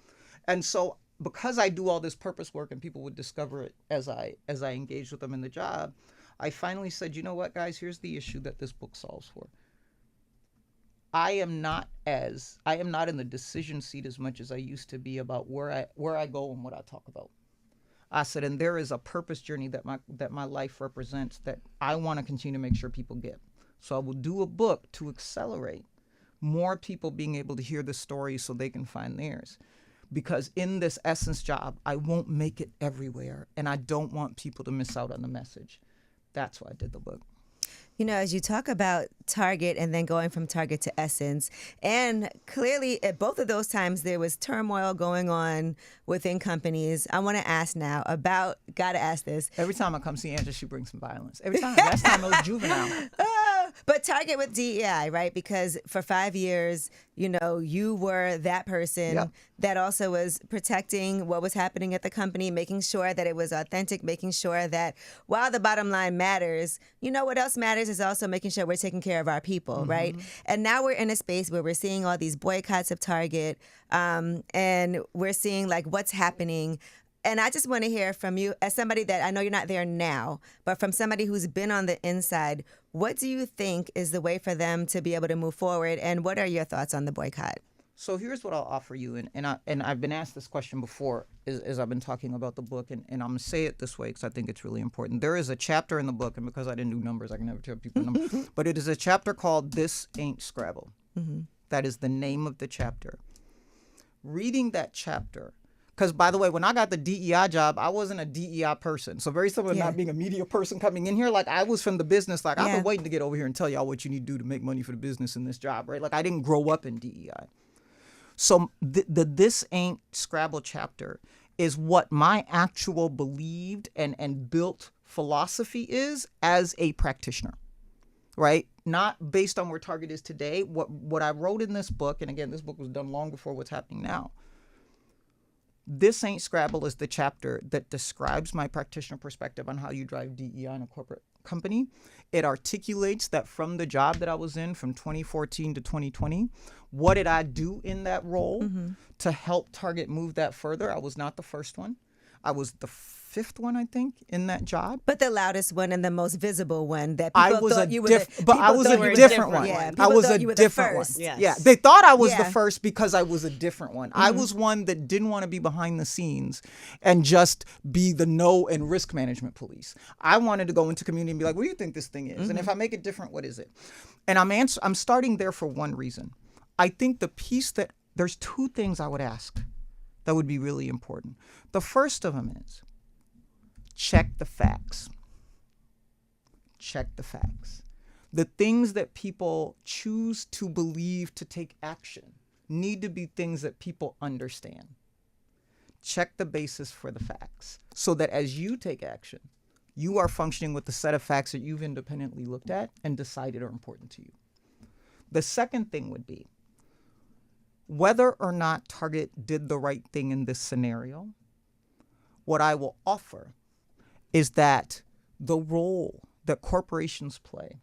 And so because I do all this purpose work and people would discover it as I engage with them in the job, I finally said, you know what, guys, here's the issue that this book solves for. I am not in the decision seat as much as I used to be about where I go and what I talk about. I said, and there is a purpose journey that my life represents that I want to continue to make sure people get. So I will do a book to accelerate more people being able to hear the story so they can find theirs. Because in this Essence job, I won't make it everywhere, and I don't want people to miss out on the message. That's why I did the book. You know, as you talk about Target and then going from Target to Essence, and clearly at both of those times there was turmoil going on within companies. I want to ask now about, gotta ask this. Every time I come see Angela, she brings some violence. Every time. Last time it was Juvenile. But Target with DEI, right? Because for 5 years, you know, you were that person that also was protecting what was happening at the company, making sure that it was authentic, making sure that while the bottom line matters, you know what else matters is also making sure we're taking care of our people, right? And now we're in a space where we're seeing all these boycotts of Target, and we're seeing like what's happening. And I just want to hear from you as somebody that, I know you're not there now, but from somebody who's been on the inside, what do you think is the way for them to be able to move forward? And what are your thoughts on the boycott? So here's what I'll offer you. And I've been asked this question before as I've been talking about the book. And I'm going to say it this way because I think it's really important. There is a chapter in the book, and because I didn't do numbers, I can never tell people numbers. But it is a chapter called This Ain't Scrabble. That is the name of the chapter. Reading that chapter, because, by the way, when I got the DEI job, I wasn't a DEI person. So very similar to not being a media person coming in here. Like, I was from the business. Like, I've been waiting to get over here and tell y'all what you need to do to make money for the business in this job, right? Like, I didn't grow up in DEI. So the This Ain't Scrabble chapter is what my actual believed and built philosophy is as a practitioner, right? Not based on where Target is today. What I wrote in this book, and again, this book was done long before what's happening now. This Ain't Scrabble is the chapter that describes my practitioner perspective on how you drive DEI in a corporate company. It articulates that from the job that I was in from 2014 to 2020, what did I do in that role to help Target move that further? I was not the first one. I was the fifth one, I think, in that job. But the loudest one and the most visible one that people thought you were I was a different one. Yeah, I was a different one. Yes. Yeah, they thought I was the first because I was a different one. I was one that didn't want to be behind the scenes and just be the know and risk management police. I wanted to go into community and be like, what do you think this thing is? And if I make it different, what is it? And I'm starting there for one reason. I think the piece that there's two things I would ask that would be really important. The first of them is check the facts. Check the facts. The things that people choose to believe to take action need to be things that people understand. Check the basis for the facts so that as you take action, you are functioning with the set of facts that you've independently looked at and decided are important to you. The second thing would be whether or not Target did the right thing in this scenario. What I will offer is that the role that corporations play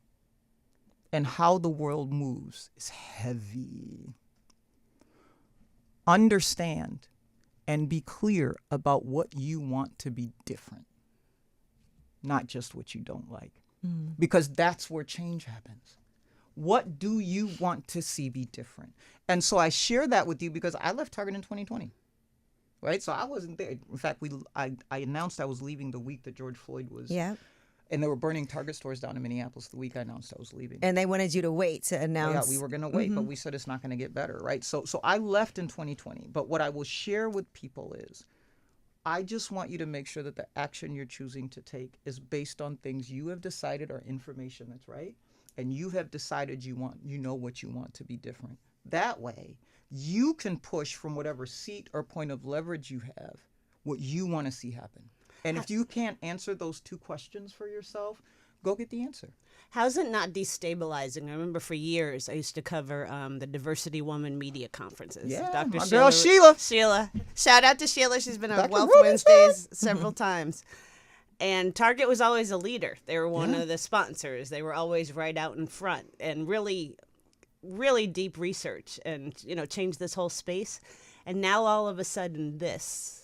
and how the world moves is heavy. Understand and be clear about what you want to be different, not just what you don't like, because that's where change happens. What do you want to see be different? And so I share that with you because I left Target in 2020. Right, so I wasn't there. In fact, I announced I was leaving the week that George Floyd was. Yeah. And they were burning Target stores down in Minneapolis the week I announced I was leaving. And they wanted you to wait to announce. Yeah, we were going to wait, but we said it's not going to get better, right? So I left in 2020. But what I will share with people is, I just want you to make sure that the action you're choosing to take is based on things you have decided are information that's right, and you have decided you know what you want to be different. That way, you can push from whatever seat or point of leverage you have what you want to see happen. And if you can't answer those two questions for yourself, go get the answer. How's it not destabilizing? I remember for years I used to cover the Diversity Woman Media Conferences. Yeah, Dr. my Seale, girl Sheila. Sheila. Shout out to Sheila. She's been on Dr. Wealth Rubenstein. Wednesdays several times. And Target was always a leader. They were one of the sponsors. They were always right out in front and really, really deep research and, changed this whole space. And now all of a sudden this.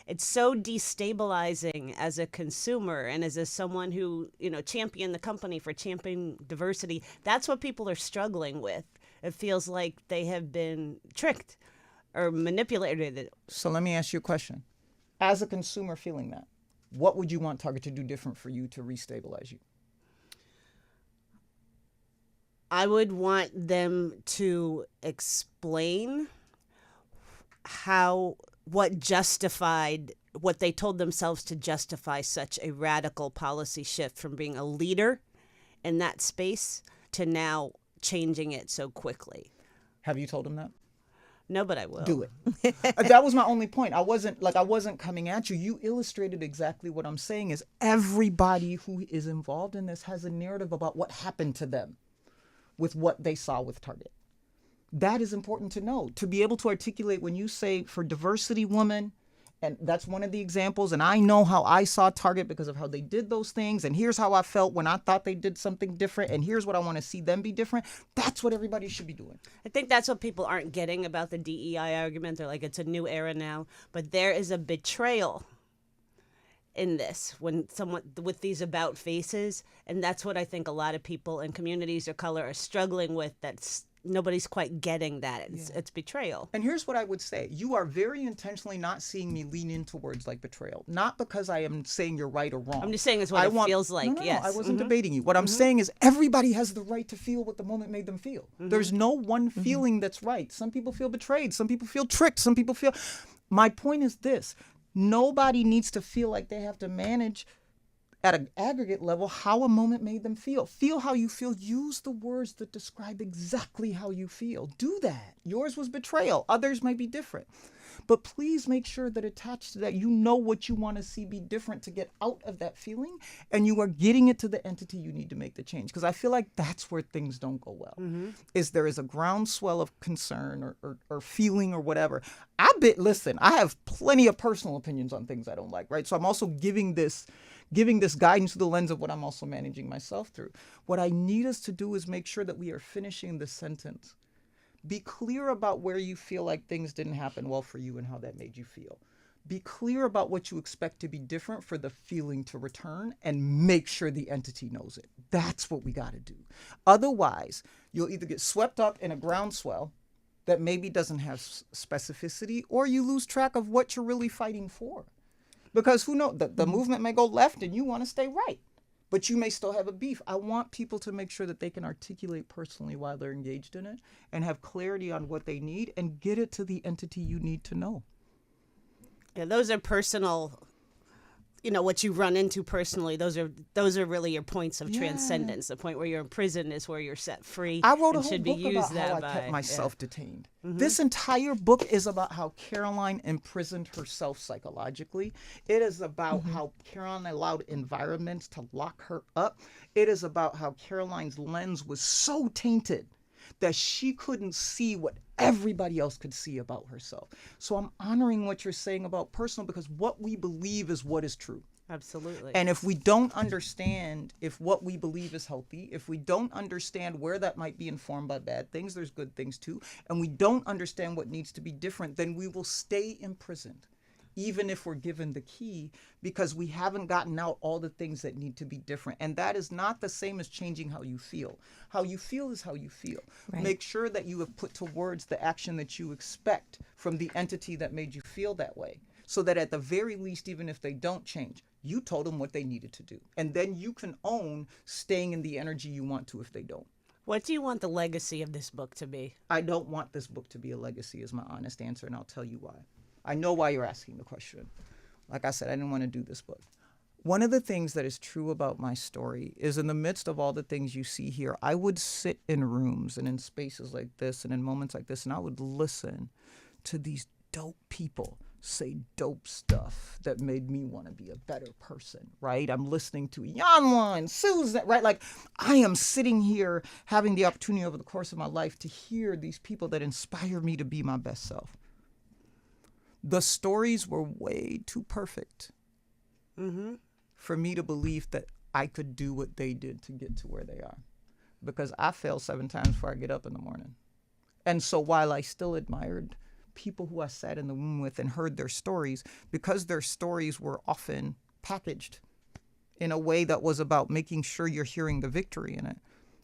It's so destabilizing as a consumer and as someone who, championed the company for championing diversity. That's what people are struggling with. It feels like they have been tricked or manipulated. So let me ask you a question. As a consumer feeling that, what would you want Target to do different for you to restabilize you? I would want them to explain what justified, what they told themselves to justify such a radical policy shift from being a leader in that space to now changing it so quickly. Have you told them that? No, but I will. Do it. That was my only point. I wasn't coming at you. You illustrated exactly what I'm saying is everybody who is involved in this has a narrative about what happened to them with what they saw with Target. That is important to know, to be able to articulate when you say for diversity woman, and that's one of the examples, and I know how I saw Target because of how they did those things, and here's how I felt when I thought they did something different, and here's what I want to see them be different. That's what everybody should be doing. I think that's what people aren't getting about the DEI argument. They're like, it's a new era now, but there is a betrayal in this when someone with these about faces, and that's what I think a lot of people in communities of color are struggling with. Nobody's quite getting that. It's betrayal. And here's what I would say. You are very intentionally not seeing me lean into words like betrayal. Not because I am saying you're right or wrong. I'm just saying it's what it feels like. No, yes. I wasn't debating you. What I'm saying is everybody has the right to feel what the moment made them feel. There's no one feeling that's right. Some people feel betrayed. Some people feel tricked. Some people feel... My point is this. Nobody needs to feel like they have to manage at an aggregate level how a moment made them feel. Feel how you feel. Use the words that describe exactly how you feel. Do that. Yours was betrayal. Others might be different. But please make sure that attached to that, you know what you want to see be different to get out of that feeling, and you are getting it to the entity you need to make the change. Because I feel like that's where things don't go well, is there is a groundswell of concern or feeling or whatever. Listen, I have plenty of personal opinions on things I don't like, right? So I'm also giving this guidance through the lens of what I'm also managing myself through. What I need us to do is make sure that we are finishing the sentence. Be clear about where you feel like things didn't happen well for you and how that made you feel. Be clear about what you expect to be different for the feeling to return, and make sure the entity knows it. That's what we got to do. Otherwise, you'll either get swept up in a groundswell that maybe doesn't have specificity, or you lose track of what you're really fighting for. Because who knows, the movement may go left and you want to stay right, but you may still have a beef. I want people to make sure that they can articulate personally why they're engaged in it and have clarity on what they need and get it to the entity you need to know. Yeah, those are personal, what you run into personally. Those are really your points of transcendence. The point where you're in prison is where you're set free. I wrote a and whole should book be used about how I kept myself detained. This entire book is about how Caroline imprisoned herself psychologically. It is about how Caroline allowed environments to lock her up. It is about how Caroline's lens was so tainted that she couldn't see what everybody else could see about herself. So I'm honoring what you're saying about personal, because what we believe is what is true. Absolutely. And if we don't understand if what we believe is healthy, if we don't understand where that might be informed by bad things, there's good things too, and we don't understand what needs to be different, then we will stay imprisoned, even if we're given the key, because we haven't gotten out all the things that need to be different. And that is not the same as changing how you feel. How you feel is how you feel. Right. Make sure that you have put to words the action that you expect from the entity that made you feel that way, so that at the very least, even if they don't change, you told them what they needed to do. And then you can own staying in the energy you want to if they don't. What do you want the legacy of this book to be? I don't want this book to be a legacy, is my honest answer, and I'll tell you why. I know why you're asking the question. Like I said, I didn't want to do this book. One of the things that is true about my story is in the midst of all the things you see here, I would sit in rooms and in spaces like this and in moments like this, and I would listen to these dope people say dope stuff that made me want to be a better person, right? I'm listening to Yanwa and Susan, right? Like, I am sitting here having the opportunity over the course of my life to hear these people that inspire me to be my best self. The stories were way too perfect for me to believe that I could do what they did to get to where they are, because I fail 7 times before I get up in the morning. And so while I still admired people who I sat in the room with and heard their stories, because their stories were often packaged in a way that was about making sure you're hearing the victory in it,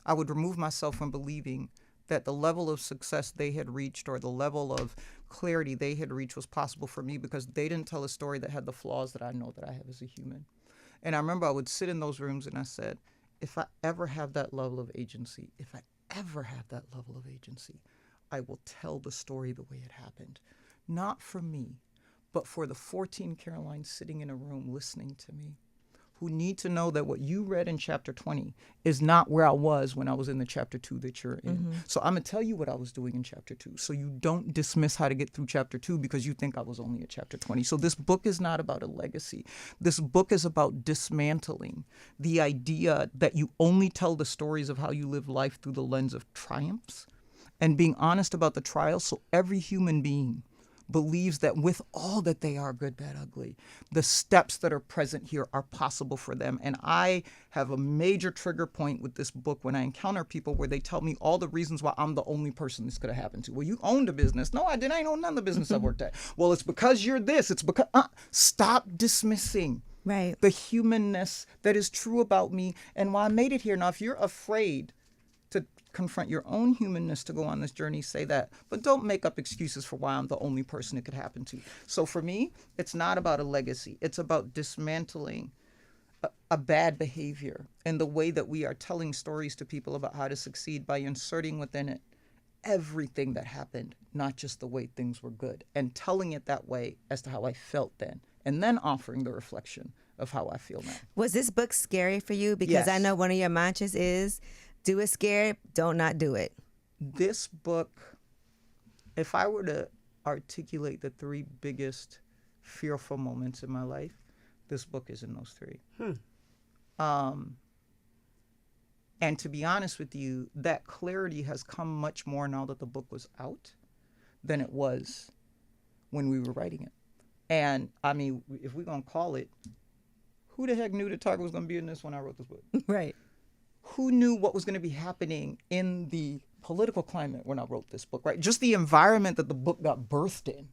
I would remove myself from believing that the level of success they had reached or the level of clarity they had reached was possible for me, because they didn't tell a story that had the flaws that I know that I have as a human. And I remember I would sit in those rooms and I said, if I ever have that level of agency, I will tell the story the way it happened. Not for me, but for the 14 Carolines sitting in a room listening to me, who need to know that what you read in chapter 20 is not where I was when I was in the chapter 2 that you're in. So I'm going to tell you what I was doing in chapter 2, so you don't dismiss how to get through chapter 2 because you think I was only at chapter 20. So this book is not about a legacy. This book is about dismantling the idea that you only tell the stories of how you live life through the lens of triumphs, and being honest about the trials, so every human being believes that with all that they are, good, bad, ugly, the steps that are present here are possible for them. And I have a major trigger point with this book when I encounter people where they tell me all the reasons why I'm the only person this could have happened to. Well, you owned a business. No, I didn't. I ain't own none of the business I worked at. Well, it's because you're this. It's because... Stop dismissing the humanness that is true about me and why I made it here. Now, if you're afraid to confront your own humanness to go on this journey, say that. But don't make up excuses for why I'm the only person it could happen to. So for me, it's not about a legacy. It's about dismantling a bad behavior and the way that we are telling stories to people about how to succeed by inserting within it everything that happened, not just the way things were good, and telling it that way as to how I felt then, and then offering the reflection of how I feel now. Was this book scary for you? Because I know one of your mantras is, do it scared, don't not do it. This book, if I were to articulate the 3 biggest fearful moments in my life, this book is in those 3. And to be honest with you, that clarity has come much more now that the book was out than it was when we were writing it. And I mean, if we're going to call it, who the heck knew that Target was going to be in this when I wrote this book? Right. Who knew what was going to be happening in the political climate when I wrote this book, right? Just the environment that the book got birthed in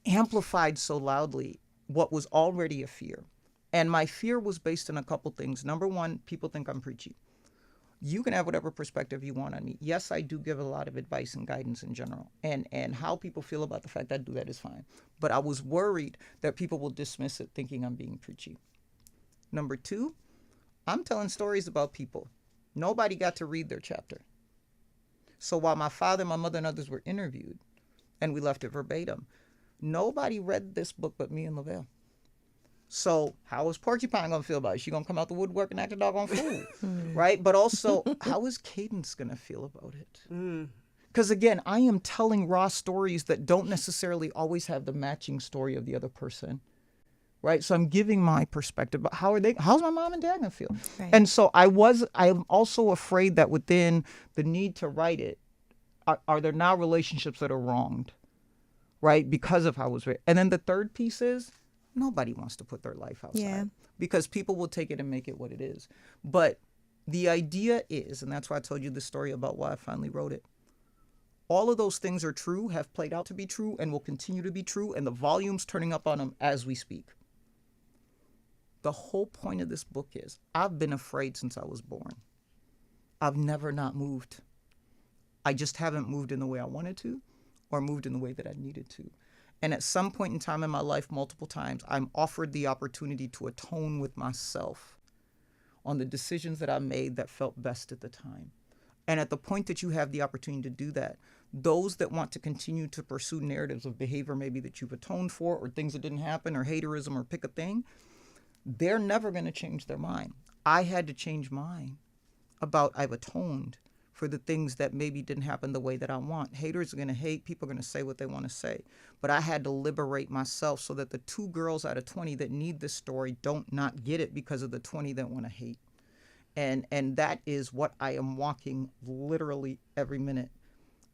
amplified so loudly what was already a fear. And my fear was based on a couple things. Number one, people think I'm preachy. You can have whatever perspective you want on me. Yes, I do give a lot of advice and guidance in general. And how people feel about the fact that I do that is fine. But I was worried that people will dismiss it thinking I'm being preachy. Number 2, I'm telling stories about people. Nobody got to read their chapter. So while my father, my mother, and others were interviewed, and we left it verbatim, nobody read this book but me and Lavelle. So how is Porcupine going to feel about it? She going to come out the woodwork and act a doggone fool, right? But also, how is Cadence going to feel about it? Because again, I am telling raw stories that don't necessarily always have the matching story of the other person. Right. So I'm giving my perspective, but how's my mom and dad going to feel? Right. And so I'm also afraid that within the need to write it, are there now relationships that are wronged, right? Because of how it was written. And then the third piece is nobody wants to put their life outside because people will take it and make it what it is. But the idea is, and that's why I told you the story about why I finally wrote it. All of those things are true, have played out to be true, and will continue to be true. And the volume's turning up on them as we speak. The whole point of this book is I've been afraid since I was born. I've never not moved. I just haven't moved in the way I wanted to or moved in the way that I needed to. And at some point in time in my life, multiple times, I'm offered the opportunity to atone with myself on the decisions that I made that felt best at the time. And at the point that you have the opportunity to do that, those that want to continue to pursue narratives of behavior maybe that you've atoned for or things that didn't happen or haterism or pick a thing, they're never going to change their mind. I had to change mine about I've atoned for the things that maybe didn't happen the way that I want. Haters are going to hate. People are going to say what they want to say. But I had to liberate myself so that the 2 girls out of 20 that need this story don't not get it because of the 20 that want to hate. And that is what I am walking literally every minute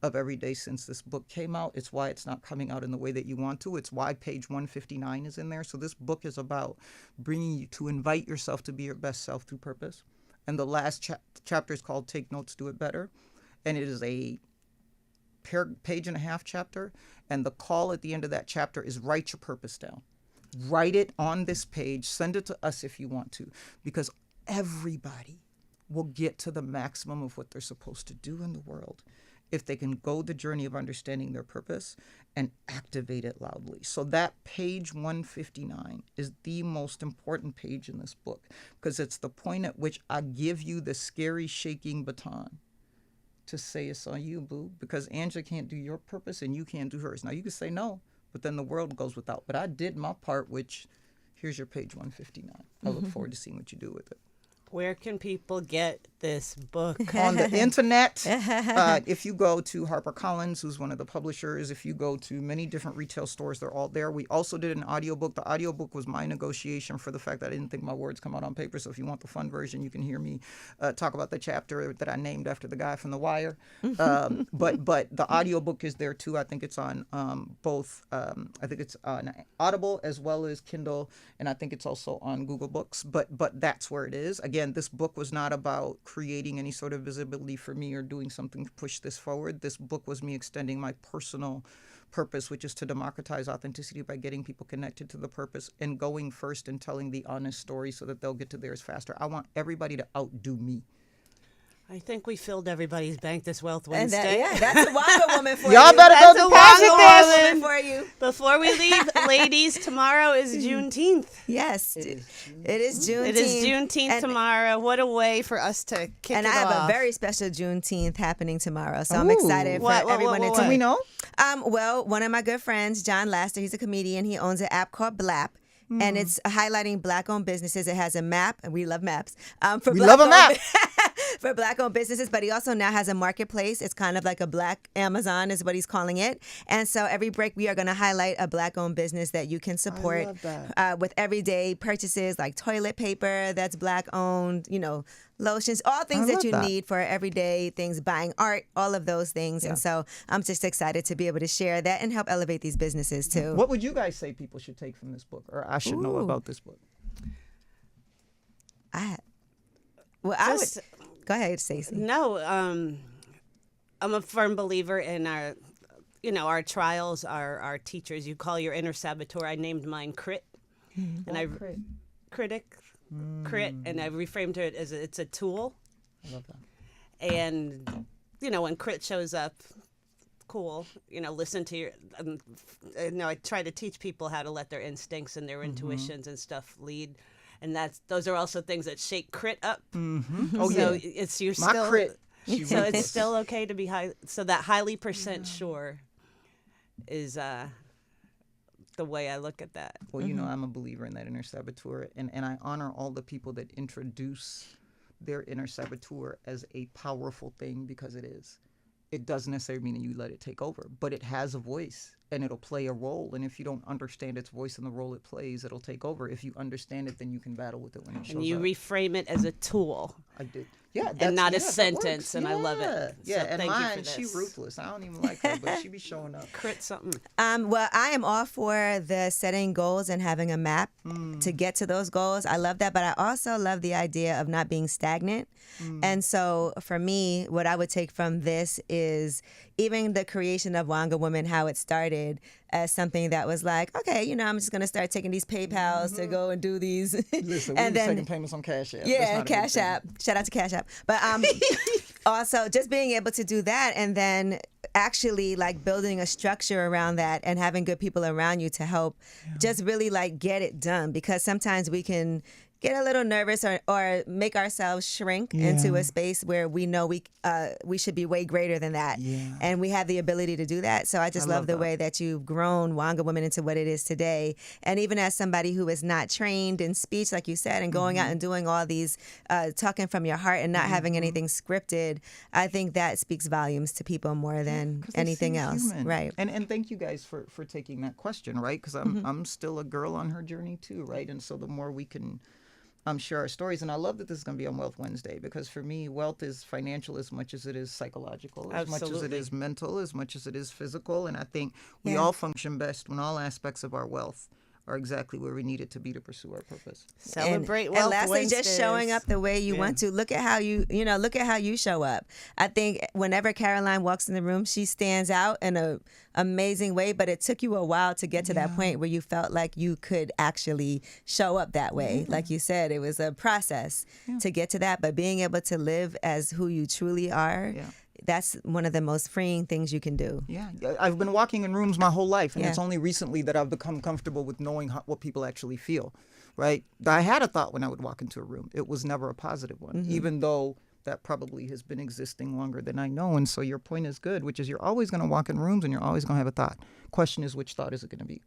of every day since this book came out. It's why it's not coming out in the way that you want to. It's why page 159 is in there. So this book is about bringing you to invite yourself to be your best self through purpose. And the last chapter is called Take Notes, Do It Better. And it is a page and a half chapter. And the call at the end of that chapter is write your purpose down. Write it on this page. Send it to us if you want to. Because everybody will get to the maximum of what they're supposed to do in the world if they can go the journey of understanding their purpose and activate it loudly. So that page 159 is the most important page in this book because it's the point at which I give you the scary, shaking baton to say it's on you, boo, because Angela can't do your purpose and you can't do hers. Now, you can say no, but then the world goes without. But I did my part, which here's your page 159. I look forward to seeing what you do with it. Where can people get this book? On the internet. If you go to HarperCollins, who's one of the publishers, if you go to many different retail stores, they're all there. We also did an audiobook. The audiobook was my negotiation for the fact that I didn't think my words come out on paper. So if you want the fun version, you can hear me talk about the chapter that I named after the guy from The Wire. But the audiobook is there too. I think it's on both. I think it's on Audible as well as Kindle, and I think it's also on Google Books. But that's where it is. Again, this book was not about creating any sort of visibility for me or doing something to push this forward. This book was me extending my personal purpose, which is to democratize authenticity by getting people connected to the purpose and going first and telling the honest story so that they'll get to theirs faster. I want everybody to outdo me. I think we filled everybody's Bank This Wealth Wednesday. That's a Wanga woman for Y'all you. better That's go a deposit Wanga this. woman For you. Before we leave, ladies, tomorrow is Juneteenth. Yes, it is Juneteenth. It is Juneteenth tomorrow. What a way for us to kick it off. And I have a very special Juneteenth happening tomorrow, so I'm excited for everyone to. Can we know? Well, one of my good friends, John Laster, he's a comedian. He owns an app called Blap. And it's highlighting Black-owned businesses. It has a map, and we love maps. We love a map. For Black-owned businesses, but he also now has a marketplace. It's kind of like a Black Amazon is what he's calling it. And so every break, we are going to highlight a Black-owned business that you can support with everyday purchases like toilet paper that's Black-owned, lotions, all things that you need for everyday things, buying art, all of those things. Yeah. And so I'm just excited to be able to share that and help elevate these businesses too. What would you guys say people should take from this book, or I should know about this book? I would go ahead, Stacey. No, I'm a firm believer in our trials, our teachers. You call your inner saboteur. I named mine Crit, and Critic. Crit, and I reframed it as it's a tool. I love that. And when Crit shows up, cool. Listen to your. I try to teach people how to let their instincts and their intuitions and stuff lead, and those are also things that shake Crit up. Mm-hmm. Oh so yeah, it's your my still, Crit. So it's still okay to be high. So that highly % sure is the way I look at that. Well, I'm a believer in that inner saboteur, and I honor all the people that introduce their inner saboteur as a powerful thing, because it is. It doesn't necessarily mean that you let it take over, but it has a voice and it'll play a role. And if you don't understand its voice and the role it plays, it'll take over. If you understand it, then you can battle with it when it shows up. And you reframe it as a tool. I did. Yeah, and not a sentence, and I love it. Yeah, so and thank mine, you for this. she ruthless. I don't even like her, but she be showing up. Crit something. Well, I am all for the setting goals and having a map to get to those goals. I love that, but I also love the idea of not being stagnant. And so for me, what I would take from this is even the creation of Wanga Woman, how it started as something that was like, okay, I'm just going to start taking these PayPals to go and do these. Listen, and then taking payments on Cash App. Yeah, Cash App. Shout out to Cash App. But also just being able to do that and then actually like building a structure around that and having good people around you to help just really like get it done, because sometimes we can get a little nervous or make ourselves shrink into a space where we know we should be way greater than that. And we have the ability to do that. So I just love the way that you've grown Wanga Woman into what it is today. And even as somebody who is not trained in speech, like you said, and going out and doing all these, talking from your heart and not having anything scripted, I think that speaks volumes to people more than anything else. Human. Right. And thank you guys for taking that question, right? Because I'm still a girl on her journey too, right? And so the more we can share our stories, and I love that this is going to be on Wealth Wednesday, because for me, wealth is financial as much as it is psychological, as much as it is mental, as much as it is physical. And I think we all function best when all aspects of our wealth are exactly where we need it to be to pursue our purpose. Celebrate Wealth And lastly, Wednesdays. just showing up the way you want to. Look at how look at how you show up. I think whenever Caroline walks in the room, she stands out in a amazing way, but it took you a while to get to that point where you felt like you could actually show up that way. Like you said, it was a process to get to that, but being able to live as who you truly are, that's one of the most freeing things you can do. Yeah, I've been walking in rooms my whole life, and it's only recently that I've become comfortable with knowing what people actually feel, right? I had a thought when I would walk into a room. It was never a positive one, even though that probably has been existing longer than I know. And so your point is good, which is you're always going to walk in rooms and you're always going to have a thought. Question is, which thought is it going to be?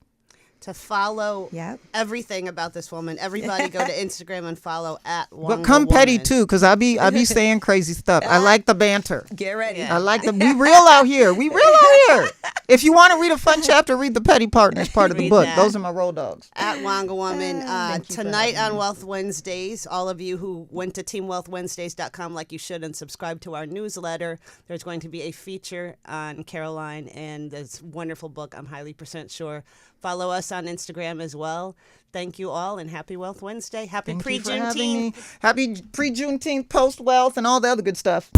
To follow everything about this woman, everybody go to Instagram and follow @ Wanga But come Woman. petty too, because I be saying crazy stuff. I like the banter. Get ready. I like the we real out here. We real out here. If you want to read a fun chapter, read the petty part as part of the book. Those are my road dogs. @ Wanga Woman. Tonight on Wealth Wednesdays, all of you who went to teamwealthwednesdays.com like you should and subscribe to our newsletter, there's going to be a feature on Caroline and this wonderful book, I'm highly % sure. Follow us on Instagram as well. Thank you all, and happy Wealth Wednesday. Happy pre-Juneteenth. Happy pre-Juneteenth, post-wealth, and all the other good stuff.